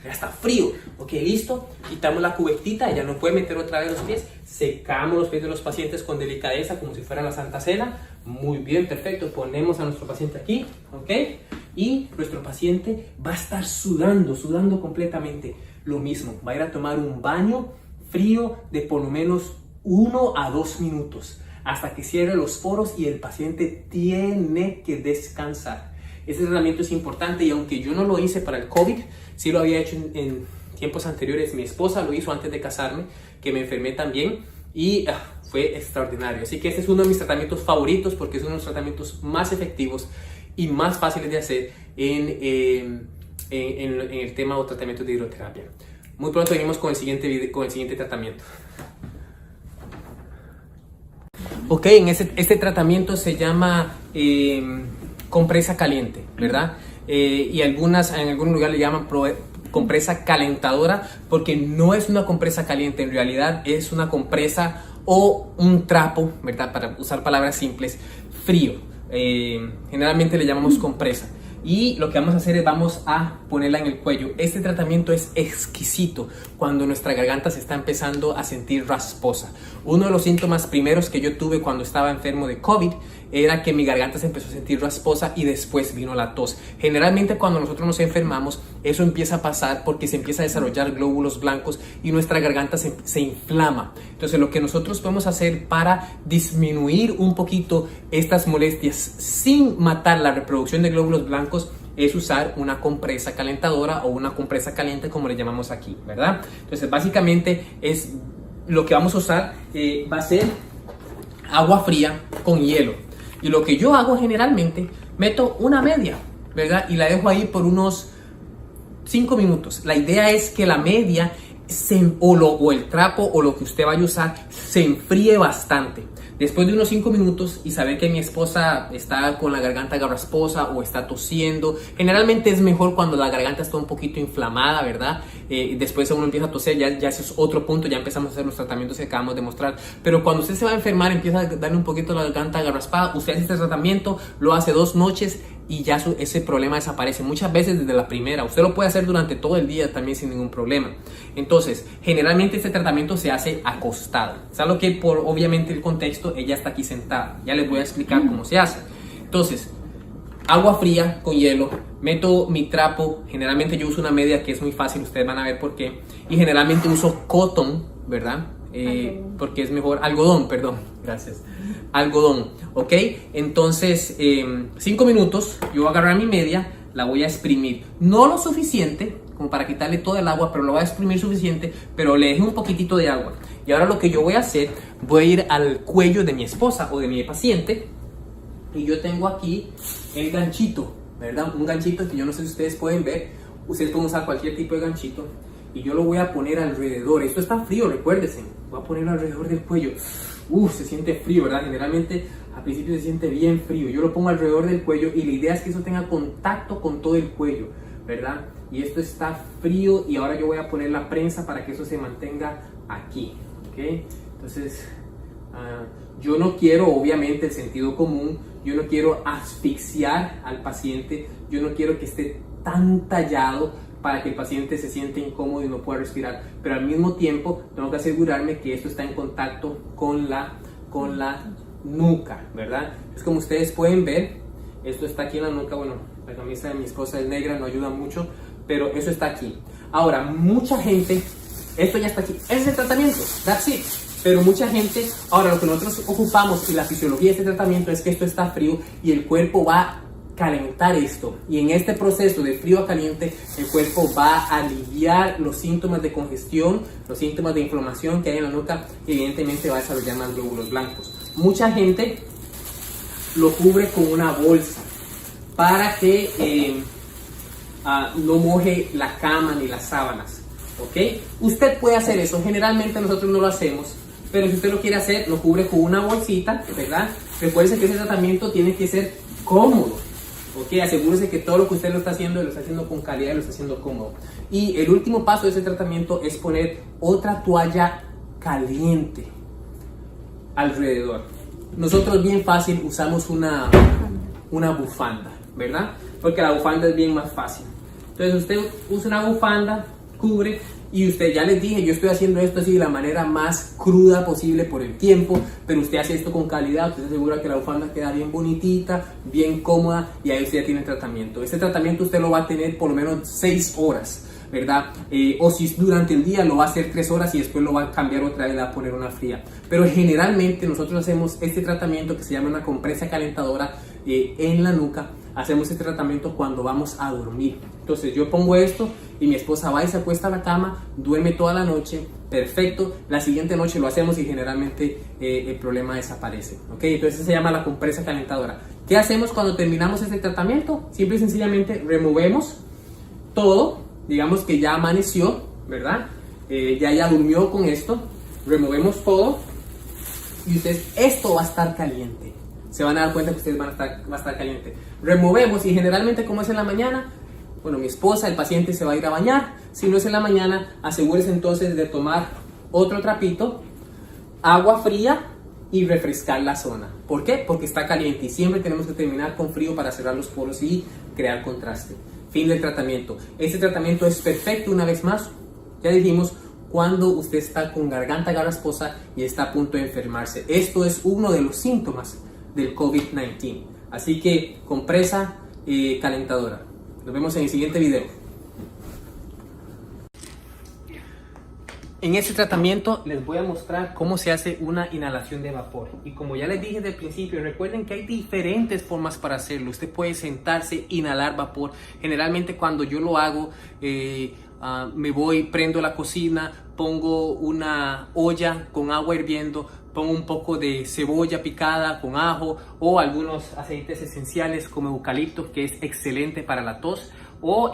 ya está frío. Ok, listo, quitamos la cubetita, ya no puede meter otra vez los pies, secamos los pies de los pacientes con delicadeza como si fuera la Santa Cena. Muy bien, perfecto, ponemos a nuestro paciente aquí, ok, y nuestro paciente va a estar sudando completamente. Lo mismo, va a ir a tomar un baño frío de por lo menos 1 a 2 minutos hasta que cierre los poros y el paciente tiene que descansar. Este tratamiento es importante y aunque yo no lo hice para el COVID, sí lo había hecho en tiempos anteriores. Mi esposa lo hizo antes de casarme, que me enfermé también y fue extraordinario. Así que este es uno de mis tratamientos favoritos porque es uno de los tratamientos más efectivos y más fáciles de hacer en el tema o tratamiento de hidroterapia. Muy pronto venimos con el siguiente tratamiento. Ok, este tratamiento se llama compresa caliente, ¿verdad? Y en algún lugar le llaman compresa calentadora porque no es una compresa caliente, en realidad es una compresa o un trapo, ¿verdad? Para usar palabras simples, frío. Generalmente le llamamos compresa. Y lo que vamos a hacer es vamos a ponerla en el cuello. Este tratamiento es exquisito cuando nuestra garganta se está empezando a sentir rasposa. Uno de los síntomas primeros que yo tuve cuando estaba enfermo de COVID era que mi garganta se empezó a sentir rasposa y después vino la tos. Generalmente cuando nosotros nos enfermamos, eso empieza a pasar porque se empieza a desarrollar glóbulos blancos y nuestra garganta se inflama. Entonces lo que nosotros podemos hacer para disminuir un poquito estas molestias sin matar la reproducción de glóbulos blancos es usar una compresa calentadora o una compresa caliente como le llamamos aquí, ¿verdad? Entonces básicamente es lo que vamos a usar, va a ser agua fría con hielo. Y lo que yo hago generalmente, meto una media, ¿verdad? Y la dejo ahí por unos 5 minutos. La idea es que la media o el trapo o lo que usted vaya a usar se enfríe bastante. Después de unos 5 minutos y saber que mi esposa está con la garganta rasposa o está tosiendo, generalmente es mejor cuando la garganta está un poquito inflamada, ¿verdad? Después uno empieza a toser, ya ese es otro punto, ya empezamos a hacer los tratamientos que acabamos de mostrar. Pero cuando usted se va a enfermar, empieza a darle un poquito la garganta raspada, usted hace este tratamiento, lo hace 2 noches y ya ese problema desaparece. Muchas veces desde la primera, usted lo puede hacer durante todo el día también sin ningún problema. Entonces, generalmente este tratamiento se hace acostado. Salvo que por obviamente el contexto, ella está aquí sentada. Ya les voy a explicar cómo se hace. Entonces, agua fría con hielo, meto mi trapo, generalmente yo uso una media que es muy fácil, ustedes van a ver por qué. Y generalmente uso cotton, ¿verdad? Porque es mejor, algodón, perdón, gracias. Algodón, ¿ok? Entonces, 5 minutos, yo voy a agarrar mi media, la voy a exprimir. No lo suficiente como para quitarle todo el agua, pero lo voy a exprimir suficiente, pero le dejé un poquitito de agua. Y ahora lo que yo voy a hacer, voy a ir al cuello de mi esposa o de mi paciente. Y yo tengo aquí el ganchito, ¿verdad? Un ganchito que yo no sé si ustedes pueden ver. Ustedes pueden usar cualquier tipo de ganchito. Y yo lo voy a poner alrededor. Esto está frío, recuérdense. Voy a ponerlo alrededor del cuello. Se siente frío, ¿verdad? Generalmente al principio se siente bien frío. Yo lo pongo alrededor del cuello y la idea es que eso tenga contacto con todo el cuello, ¿verdad? Y esto está frío y ahora yo voy a poner la prensa para que eso se mantenga aquí, ¿ok? Entonces, yo no quiero, obviamente, el sentido común, yo no quiero asfixiar al paciente, yo no quiero que esté tan tallado para que el paciente se sienta incómodo y no pueda respirar, pero al mismo tiempo tengo que asegurarme que esto está en contacto con la nuca, ¿verdad? Es como ustedes pueden ver, esto está aquí en la nuca. Bueno, la camisa de mi esposa es negra, no ayuda mucho, pero eso está aquí. Ahora, mucha gente, esto ya está aquí, ese es el tratamiento, that's it. Pero mucha gente, ahora lo que nosotros ocupamos y la fisiología de este tratamiento es que esto está frío y el cuerpo va a calentar esto, y en este proceso de frío a caliente el cuerpo va a aliviar los síntomas de congestión, los síntomas de inflamación que hay en la nuca, y evidentemente va a desarrollar más glóbulos blancos. Mucha gente lo cubre con una bolsa para que no moje la cama ni las sábanas, ¿ok? Usted puede hacer eso, generalmente nosotros no lo hacemos, pero si usted lo quiere hacer, lo cubre con una bolsita, ¿verdad? Recuerde que ese tratamiento tiene que ser cómodo. Ok, asegúrese que todo lo que usted lo está haciendo con calidad y lo está haciendo cómodo. Y el último paso de ese tratamiento es poner otra toalla caliente alrededor. Nosotros bien fácil usamos una bufanda, ¿verdad? Porque la bufanda es bien más fácil. Entonces usted usa una bufanda cubre. Y usted, ya les dije, yo estoy haciendo esto así de la manera más cruda posible por el tiempo, pero usted hace esto con calidad, usted se asegura que la bufanda queda bien bonitita, bien cómoda, y ahí usted ya tiene el tratamiento. Este tratamiento usted lo va a tener por lo menos 6 horas, ¿verdad? O si durante el día lo va a hacer 3 horas y después lo va a cambiar otra vez, le va a poner una fría. Pero generalmente nosotros hacemos este tratamiento que se llama una compresa calentadora en la nuca. Hacemos este tratamiento cuando vamos a dormir. Entonces yo pongo esto y mi esposa va y se acuesta a la cama, duerme toda la noche, perfecto. La siguiente noche lo hacemos y generalmente el problema desaparece, ¿ok? Entonces se llama la compresa calentadora. ¿Qué hacemos cuando terminamos este tratamiento? Simple y sencillamente removemos todo, digamos que ya amaneció, ¿verdad? Ya durmió con esto, removemos todo y ustedes, esto va a estar caliente. Se van a dar cuenta que ustedes va a estar caliente. Removemos y generalmente como es en la mañana, bueno, mi esposa, el paciente se va a ir a bañar. Si no es en la mañana, asegúrese entonces de tomar otro trapito, agua fría y refrescar la zona. ¿Por qué? Porque está caliente y siempre tenemos que terminar con frío para cerrar los poros y crear contraste. Fin del tratamiento. Este tratamiento es perfecto, una vez más, ya dijimos, cuando usted está con garganta garrasposa y está a punto de enfermarse. Esto es uno de los síntomas del COVID-19. Así que compresa calentadora. Nos vemos en el siguiente video. En este tratamiento les voy a mostrar cómo se hace una inhalación de vapor. Y como ya les dije desde el principio, recuerden que hay diferentes formas para hacerlo. Usted puede sentarse, inhalar vapor. Generalmente cuando yo lo hago, me voy, prendo la cocina, pongo una olla con agua hirviendo, pongo un poco de cebolla picada con ajo o algunos aceites esenciales como eucalipto, que es excelente para la tos, o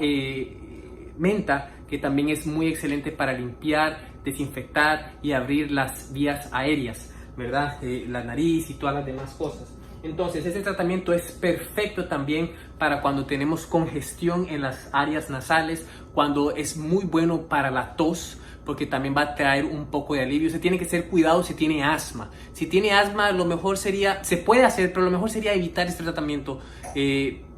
menta, que también es muy excelente para limpiar, desinfectar y abrir las vías aéreas, ¿verdad? La nariz y todas las demás cosas. Entonces, este tratamiento es perfecto también para cuando tenemos congestión en las áreas nasales, cuando es muy bueno para la tos, porque también va a traer un poco de alivio. Se tiene que hacer cuidado si tiene asma. Si tiene asma, lo mejor sería, se puede hacer, pero lo mejor sería evitar este tratamiento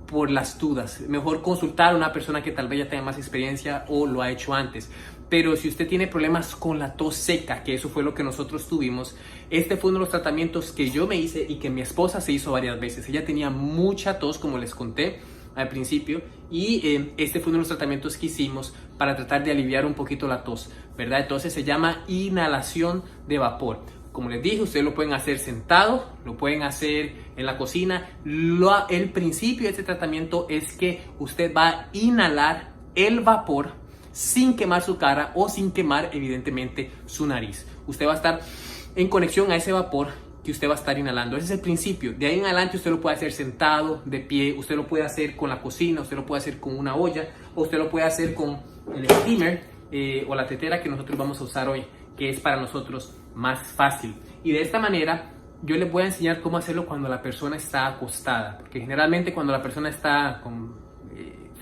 por las dudas. Mejor consultar a una persona que tal vez ya tenga más experiencia o lo ha hecho antes. Pero si usted tiene problemas con la tos seca, que eso fue lo que nosotros tuvimos, este fue uno de los tratamientos que yo me hice y que mi esposa se hizo varias veces. Ella tenía mucha tos, como les conté al principio, y este fue uno de los tratamientos que hicimos para tratar de aliviar un poquito la tos, ¿verdad? Entonces se llama inhalación de vapor. Como les dije, ustedes lo pueden hacer sentado, lo pueden hacer en la cocina. El principio de este tratamiento es que usted va a inhalar el vapor sin quemar su cara o sin quemar evidentemente su nariz. Usted va a estar en conexión a ese vapor que usted va a estar inhalando. Ese es el principio. De ahí en adelante usted lo puede hacer sentado, de pie, usted lo puede hacer con la cocina, usted lo puede hacer con una olla, o usted lo puede hacer con el steamer o la tetera que nosotros vamos a usar hoy, que es para nosotros más fácil. Y de esta manera yo les voy a enseñar cómo hacerlo cuando la persona está acostada, porque generalmente cuando la persona está con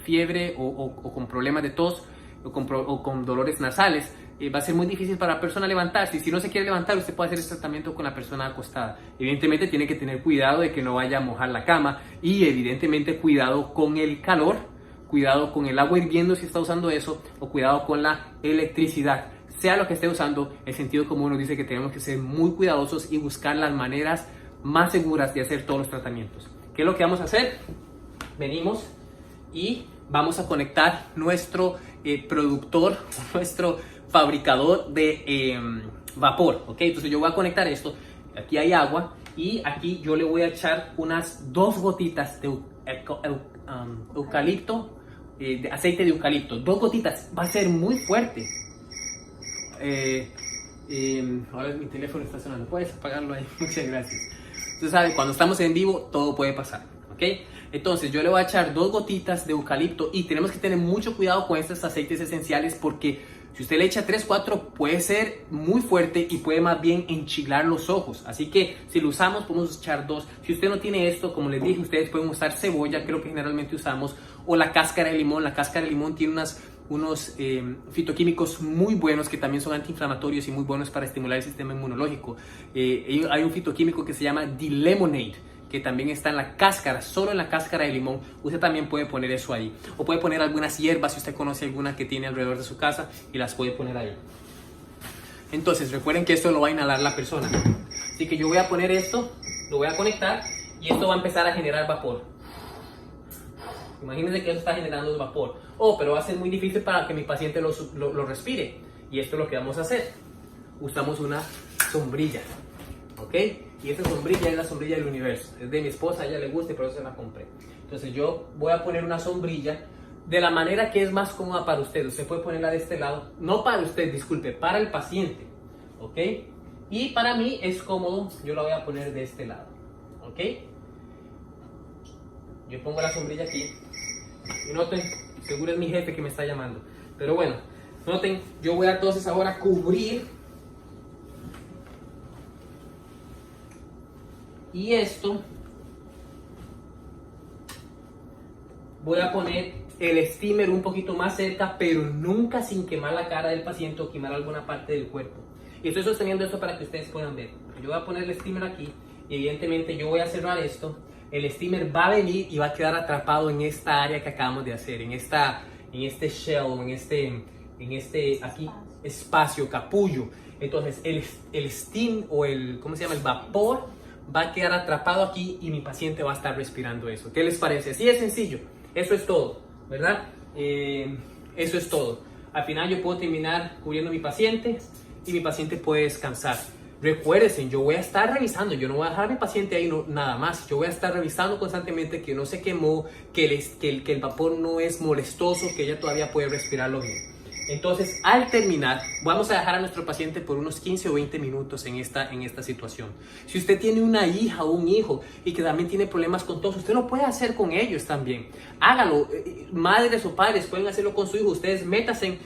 fiebre o con problemas de tos o con dolores nasales, va a ser muy difícil para la persona levantarse. Y si no se quiere levantar, usted puede hacer este tratamiento con la persona acostada. Evidentemente tiene que tener cuidado de que no vaya a mojar la cama, y evidentemente cuidado con el calor, cuidado con el agua hirviendo si está usando eso, o cuidado con la electricidad. Sea lo que esté usando, el sentido común nos dice que tenemos que ser muy cuidadosos y buscar las maneras más seguras de hacer todos los tratamientos. ¿Qué es lo que vamos a hacer? Venimos y vamos a conectar nuestro productor, nuestro fabricador de vapor, ¿ok? Entonces yo voy a conectar esto. Aquí hay agua y aquí yo le voy a echar unas 2 gotitas de eucalipto, de aceite de eucalipto. 2 gotitas, va a ser muy fuerte. Ahora mi teléfono está sonando, puedes apagarlo ahí, muchas gracias. Usted sabe, cuando estamos en vivo todo puede pasar, ¿ok? Entonces yo le voy a echar 2 gotitas de eucalipto, y tenemos que tener mucho cuidado con estos aceites esenciales, porque si usted le echa 3, 4 puede ser muy fuerte y puede más bien enchilar los ojos. Así que si lo usamos podemos echar 2. Si usted no tiene esto, como les dije, ustedes pueden usar cebolla, creo que generalmente usamos, o la cáscara de limón. La cáscara de limón tiene unos fitoquímicos muy buenos que también son antiinflamatorios y muy buenos para estimular el sistema inmunológico. Hay un fitoquímico que se llama D-lemonade, que también está en la cáscara, solo en la cáscara de limón. Usted también puede poner eso ahí. O puede poner algunas hierbas, si usted conoce alguna que tiene alrededor de su casa, y las puede poner ahí. Entonces, recuerden que esto lo va a inhalar la persona. Así que yo voy a poner esto, lo voy a conectar, y esto va a empezar a generar vapor. Imagínense que eso está generando vapor. Pero va a ser muy difícil para que mi paciente lo respire. Y esto es lo que vamos a hacer. Usamos una sombrilla. ¿Ok? Y esta sombrilla es la sombrilla del universo. Es de mi esposa, a ella le gusta y por eso se la compré. Entonces yo voy a poner una sombrilla de la manera que es más cómoda para usted. Usted puede ponerla de este lado. No para usted, disculpe, para el paciente. ¿Ok? Y para mí es cómodo. Yo la voy a poner de este lado. ¿Ok? Yo pongo la sombrilla aquí. Y noten, seguro es mi jefe que me está llamando. Pero bueno, noten, yo voy a entonces ahora cubrir. Y esto, voy a poner el steamer un poquito más cerca, pero nunca sin quemar la cara del paciente o quemar alguna parte del cuerpo. Y estoy sosteniendo esto para que ustedes puedan ver. Yo voy a poner el steamer aquí y evidentemente yo voy a cerrar esto. El steamer va a venir y va a quedar atrapado en esta área que acabamos de hacer, en este shell, en este aquí espacio, capullo. Entonces el steam o el vapor va a quedar atrapado aquí y mi paciente va a estar respirando eso. ¿Qué les parece? Así de sencillo. Eso es todo, ¿verdad? Eso es todo. Al final yo puedo terminar cubriendo a mi paciente y mi paciente puede descansar. Recuérdense, yo voy a estar revisando, yo no voy a dejar a mi paciente ahí nada más. Yo voy a estar revisando constantemente que no se quemó, que el vapor no es molestoso, que ella todavía puede respirarlo bien. Entonces, al terminar, vamos a dejar a nuestro paciente por unos 15 o 20 minutos en esta situación. Si usted tiene una hija o un hijo y que también tiene problemas con tos, usted lo puede hacer con ellos también. Hágalo. Madres o padres pueden hacerlo con su hijo. Ustedes métanse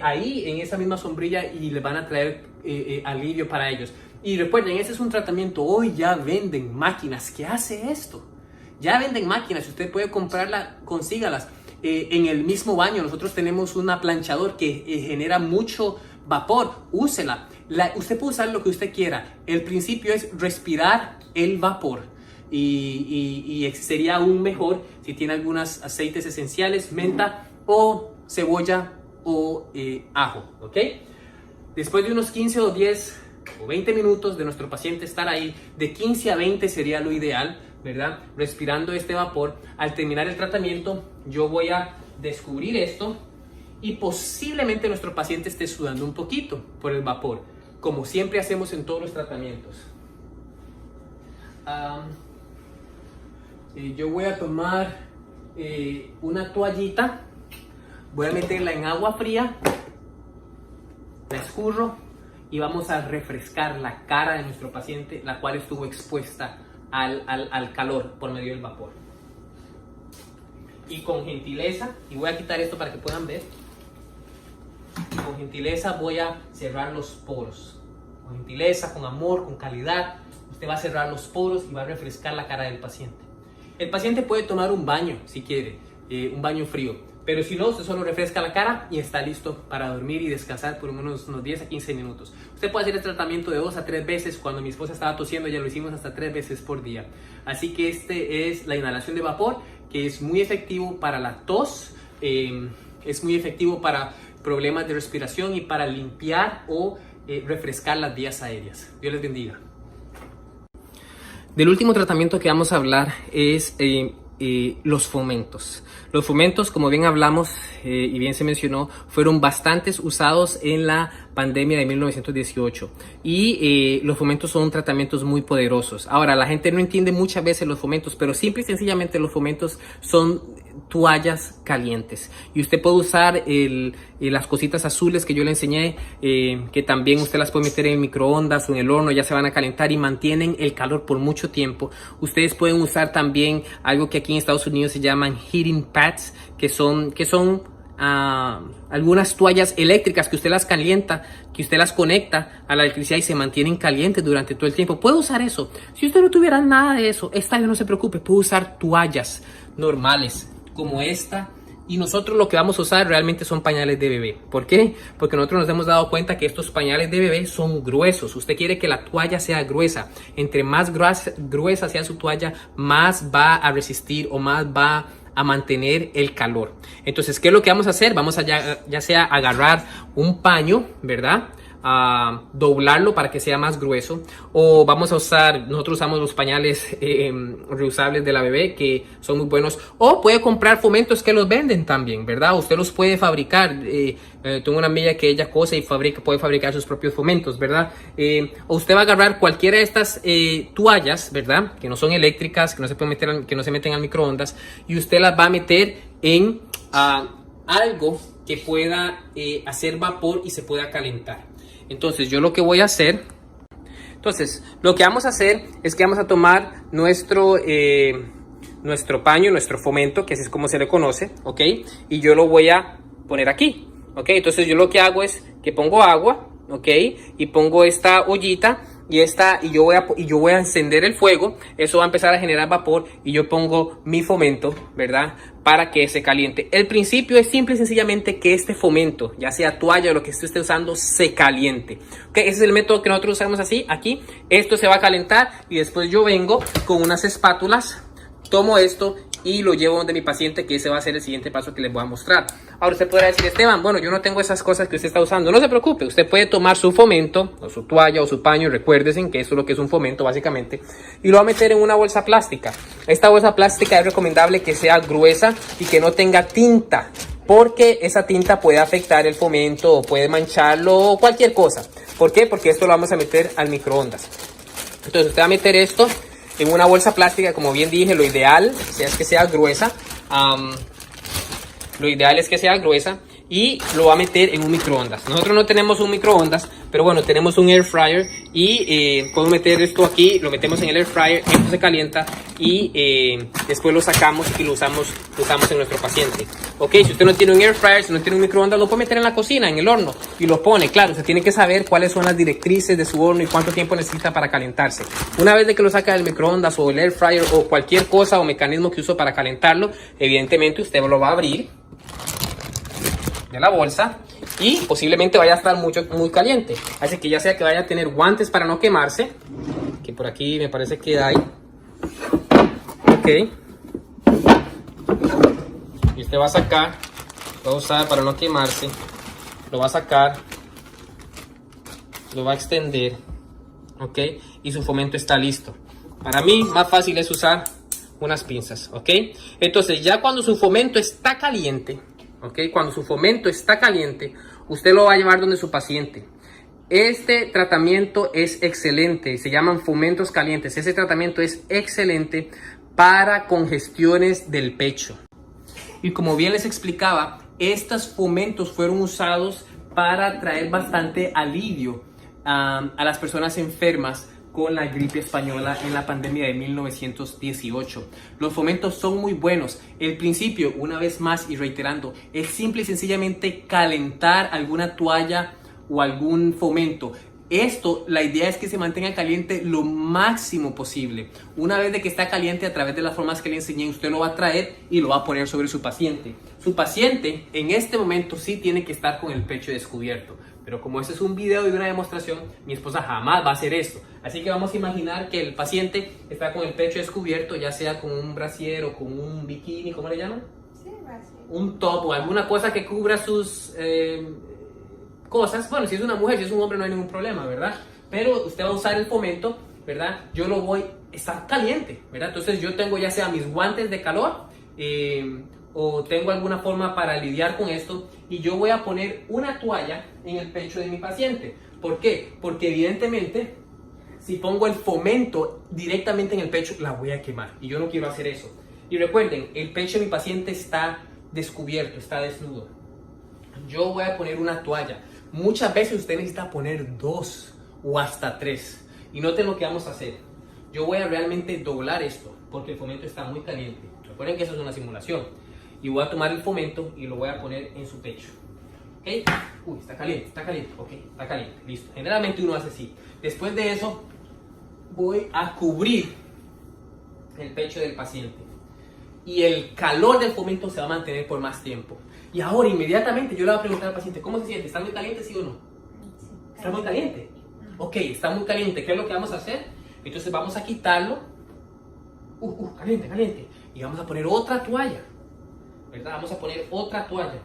ahí en esa misma sombrilla y le van a traer alivio para ellos. Y recuerden, ese es un tratamiento. Hoy ya venden máquinas que hace esto. Ya venden máquinas. Si usted puede comprarla, consígalas. En el mismo baño nosotros tenemos una planchador que genera mucho vapor. Úsela. Usted puede usar lo que usted quiera. El principio es respirar el vapor. Y sería aún mejor si tiene algunos aceites esenciales, menta o cebolla o ajo. ¿Ok? Después de unos 15 o 10 o 20 minutos de nuestro paciente estar ahí, de 15 a 20 sería lo ideal, ¿verdad? Respirando este vapor. Al terminar el tratamiento, yo voy a descubrir esto y posiblemente nuestro paciente esté sudando un poquito por el vapor, como siempre hacemos en todos los tratamientos. Yo voy a tomar una toallita, voy a meterla en agua fría, la escurro y vamos a refrescar la cara de nuestro paciente, la cual estuvo expuesta al calor por medio del vapor. Y con gentileza, y voy a quitar esto para que puedan ver, con gentileza voy a cerrar los poros. Con gentileza, con amor, con calidad, usted va a cerrar los poros y va a refrescar la cara del paciente. El paciente puede tomar un baño si quiere, un baño frío. Pero si no, usted solo refresca la cara y está listo para dormir y descansar por unos 10 a 15 minutos. Usted puede hacer el tratamiento de 2 a 3 veces. Cuando mi esposa estaba tosiendo, ya lo hicimos hasta 3 veces por día. Así que este es la inhalación de vapor, que es muy efectivo para la tos, es muy efectivo para problemas de respiración y para limpiar o refrescar las vías aéreas. Dios les bendiga. Del último tratamiento que vamos a hablar es los fomentos. Los fomentos, como bien hablamos y bien se mencionó, fueron bastantes usados en la pandemia de 1918 y los fomentos son tratamientos muy poderosos. Ahora, la gente no entiende muchas veces los fomentos, pero simple y sencillamente los fomentos son toallas calientes y usted puede usar las cositas azules que yo le enseñé, que también usted las puede meter en microondas o en el horno, ya se van a calentar y mantienen el calor por mucho tiempo. Ustedes pueden usar también algo que aquí en Estados Unidos se llaman heating pads, que son algunas toallas eléctricas que usted las calienta, que usted las conecta a la electricidad y se mantienen calientes durante todo el tiempo. Puede usar eso. Si usted no tuviera nada de eso, esta vez no se preocupe, puede usar toallas normales como esta Y nosotros lo que vamos a usar realmente son pañales de bebé. ¿Por qué? Porque nosotros nos hemos dado cuenta que estos pañales de bebé son gruesos. Usted quiere que la toalla sea gruesa. Entre más gruesa sea su toalla, más va a resistir o más va a mantener el calor. Entonces, ¿qué es lo que vamos a hacer? Vamos a ya sea agarrar un paño, ¿verdad? A doblarlo para que sea más grueso, o vamos a usar, nosotros usamos los pañales reusables de la bebé, que son muy buenos, o puede comprar fomentos que los venden también, ¿verdad? Usted los puede fabricar. Tengo una amiga que ella cose y puede fabricar sus propios fomentos, ¿verdad? O usted va a agarrar cualquiera de estas toallas, ¿verdad? Que no son eléctricas, que no se pueden meter, que no se meten al microondas, y usted las va a meter en algo que pueda hacer vapor y se pueda calentar. Entonces yo lo que voy a hacer, lo que vamos a hacer es que vamos a tomar nuestro paño, nuestro fomento, que así es como se le conoce, ¿ok? Y yo lo voy a poner aquí, ¿ok? Entonces yo lo que hago es que pongo agua, ¿ok? Y pongo esta ollita y yo voy a encender el fuego. Eso va a empezar a generar vapor y yo pongo mi fomento, ¿verdad? Para que se caliente. El principio es simple y sencillamente que este fomento, ya sea toalla o lo que usted esté usando, se caliente. ¿Okay? Ese es el método que nosotros usamos así, aquí. Esto se va a calentar y después yo vengo con unas espátulas, tomo esto y lo llevo donde mi paciente, que ese va a ser el siguiente paso que les voy a mostrar. Ahora usted podrá decir, Esteban, bueno, yo no tengo esas cosas que usted está usando. No se preocupe, usted puede tomar su fomento, o su toalla, o su paño, y recuérdense que eso es lo que es un fomento básicamente, y lo va a meter en una bolsa plástica. Esta bolsa plástica es recomendable que sea gruesa y que no tenga tinta, porque esa tinta puede afectar el fomento, o puede mancharlo, o cualquier cosa. ¿Por qué? Porque esto lo vamos a meter al microondas. Entonces usted va a meter esto en una bolsa plástica, como bien dije, lo ideal es que sea gruesa. Lo ideal es que sea gruesa y lo va a meter en un microondas. Nosotros no tenemos un microondas, pero bueno, tenemos un air fryer y podemos meter esto aquí, lo metemos en el air fryer, esto se calienta y después lo sacamos y lo usamos en nuestro paciente. Ok, si usted no tiene un air fryer, si no tiene un microondas, lo puede meter en la cocina, en el horno y lo pone. Claro, usted tiene que saber cuáles son las directrices de su horno y cuánto tiempo necesita para calentarse. Una vez de que lo saca del microondas o el air fryer o cualquier cosa o mecanismo que uso para calentarlo, evidentemente usted lo va a abrir de la bolsa y posiblemente vaya a estar muy caliente, así que ya sea que vaya a tener guantes para no quemarse, que por aquí me parece que hay, ok, y usted va a sacar, va a usar para no quemarse, lo va a sacar, lo va a extender, ok, y su fomento está listo. Para mí más fácil es usar unas pinzas, ok. Entonces ya cuando su fomento está caliente, ¿ok? Cuando su fomento está caliente, usted lo va a llevar donde su paciente. Este tratamiento es excelente, se llaman fomentos calientes. Ese tratamiento es excelente para congestiones del pecho. Y como bien les explicaba, estos fomentos fueron usados para traer bastante alivio a las personas enfermas con la gripe española en la pandemia de 1918. Los fomentos son muy buenos. El principio, una vez más y reiterando, es simple y sencillamente calentar alguna toalla o algún fomento. Esto, la idea es que se mantenga caliente lo máximo posible. Una vez de que está caliente, a través de las formas que le enseñé, usted lo va a traer y lo va a poner sobre su paciente. Su paciente en este momento sí tiene que estar con el pecho descubierto. Pero como este es un video y una demostración, mi esposa jamás va a hacer esto. Así que vamos a imaginar que el paciente está con el pecho descubierto, ya sea con un brasier o con un bikini, ¿cómo le llaman? Sí, brasier. Un top o alguna cosa que cubra sus cosas. Bueno, si es una mujer, si es un hombre no hay ningún problema, ¿verdad? Pero usted va a usar el fomento, ¿verdad? Yo lo voy, está caliente, ¿verdad? Entonces yo tengo ya sea mis guantes de calor o tengo alguna forma para lidiar con esto y yo voy a poner una toalla en el pecho de mi paciente. ¿Por qué? Porque evidentemente si pongo el fomento directamente en el pecho la voy a quemar y yo no quiero hacer eso. Y recuerden, el pecho de mi paciente está descubierto, está desnudo. Yo voy a poner una toalla. Muchas veces usted necesita poner 2 o hasta 3. Y noten lo que vamos a hacer. Yo voy a realmente doblar esto porque el fomento está muy caliente. Recuerden que eso es una simulación. Y voy a tomar el fomento y lo voy a poner en su pecho. ¿Ok? Uy, está caliente. Ok, está caliente. Listo. Generalmente uno hace así. Después de eso, voy a cubrir el pecho del paciente. y el calor del fomento se va a mantener por más tiempo. Y ahora inmediatamente yo le voy a preguntar al paciente, ¿cómo se siente? ¿Está muy caliente, sí o no? ¿Está muy caliente? Ok, está muy caliente. ¿Qué es lo que vamos a hacer? Entonces vamos a quitarlo. Caliente, caliente. Y vamos a poner otra toalla, ¿verdad? Vamos a poner otra toalla.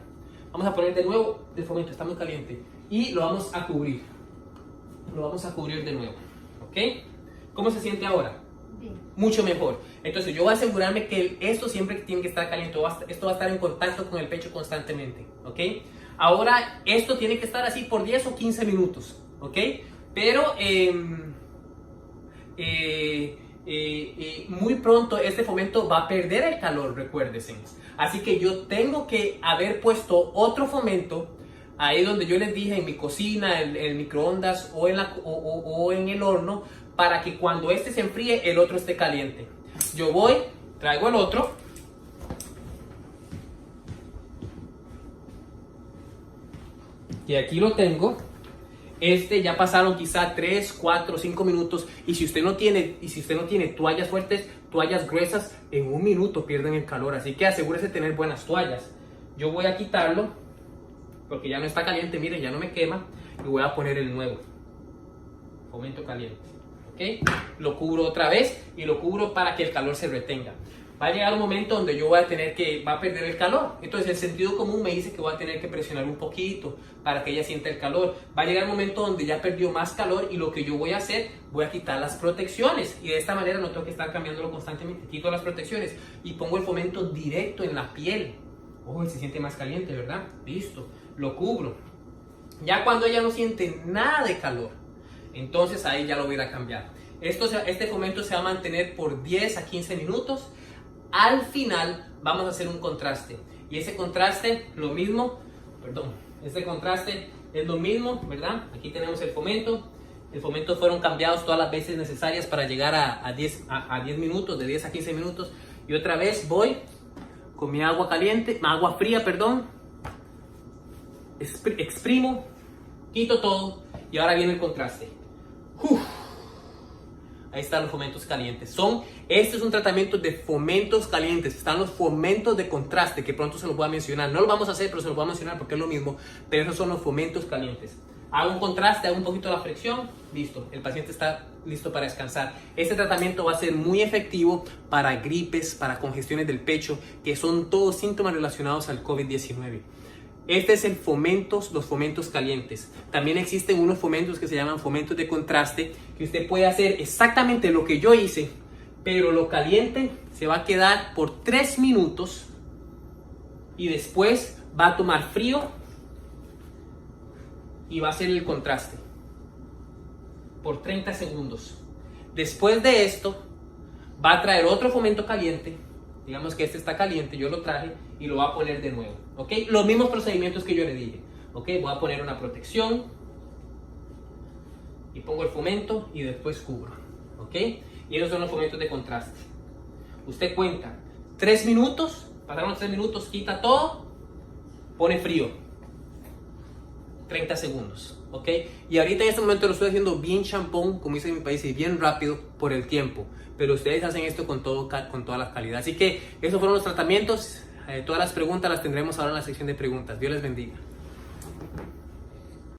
Vamos a poner de nuevo el fomento, está muy caliente. Y lo vamos a cubrir. Lo vamos a cubrir de nuevo. ¿Ok? ¿Cómo se siente ahora? Bien. Mucho mejor. Entonces yo voy a asegurarme que esto siempre tiene que estar caliente. Esto va a estar en contacto con el pecho constantemente. ¿Ok? Ahora esto tiene que estar así por 10 o 15 minutos. ¿Ok? Pero muy pronto este fomento va a perder el calor, recuérdense. Así que yo tengo que haber puesto otro fomento ahí donde yo les dije, en mi cocina, en el microondas o en el horno, para que cuando este se enfríe el otro esté caliente. Yo voy, traigo el otro. Y aquí lo tengo. Ya pasaron quizá 3, 4, 5 minutos. Y si usted no tiene toallas fuertes, toallas gruesas, en un minuto pierden el calor. Así que asegúrese de tener buenas toallas. Yo voy a quitarlo porque ya no está caliente. Miren, ya no me quema. Y voy a poner el nuevo fomento caliente. ¿Ok? Lo cubro otra vez y lo cubro para que el calor se retenga. Va a llegar un momento donde yo va a perder el calor. Entonces el sentido común me dice que voy a tener que presionar un poquito para que ella sienta el calor. Va a llegar un momento donde ya perdió más calor y lo que yo voy a hacer, voy a quitar las protecciones. Y de esta manera no tengo que estar cambiándolo constantemente. Quito las protecciones y pongo el fomento directo en la piel. Oh, se siente más caliente, ¿verdad? Listo, lo cubro. Ya cuando ella no siente nada de calor, entonces ahí ya lo voy a cambiar. Este fomento se va a mantener por 10 a 15 minutos. Al final vamos a hacer un contraste. Y ese contraste, este contraste es lo mismo, ¿verdad? Aquí tenemos el fomento. El fomento fueron cambiados todas las veces necesarias para llegar a 10 minutos, de 10 a 15 minutos. Y otra vez voy con mi agua fría, exprimo, quito todo y ahora viene el contraste. Ahí están los fomentos calientes. Este es un tratamiento de fomentos calientes. Están los fomentos de contraste, que pronto se los voy a mencionar. No lo vamos a hacer, pero se los voy a mencionar porque es lo mismo. Pero esos son los fomentos calientes. Hago un contraste, hago un poquito de la fricción. Listo, el paciente está listo para descansar. Este tratamiento va a ser muy efectivo para gripes, para congestiones del pecho, que son todos síntomas relacionados al COVID-19. Este es los fomentos calientes. También existen unos fomentos que se llaman fomentos de contraste, que usted puede hacer exactamente lo que yo hice, pero lo caliente se va a quedar por 3 minutos y después va a tomar frío y va a hacer el contraste por 30 segundos. Después de esto va a traer otro fomento caliente. Digamos que este está caliente, yo lo traje y lo voy a poner de nuevo, ¿ok? Los mismos procedimientos que yo le dije, ¿ok? Voy a poner una protección y pongo el fomento y después cubro, ¿ok? Y esos son los fomentos de contraste. Usted cuenta 3 minutos, pasaron los 3 minutos, quita todo, pone frío, 30 segundos, ¿ok? Y ahorita en este momento lo estoy haciendo bien champón, como dice en mi país, y bien rápido por el tiempo. Pero ustedes hacen esto con toda la calidad. Así que esos fueron los tratamientos. Todas las preguntas las tendremos ahora en la sección de preguntas. Dios les bendiga.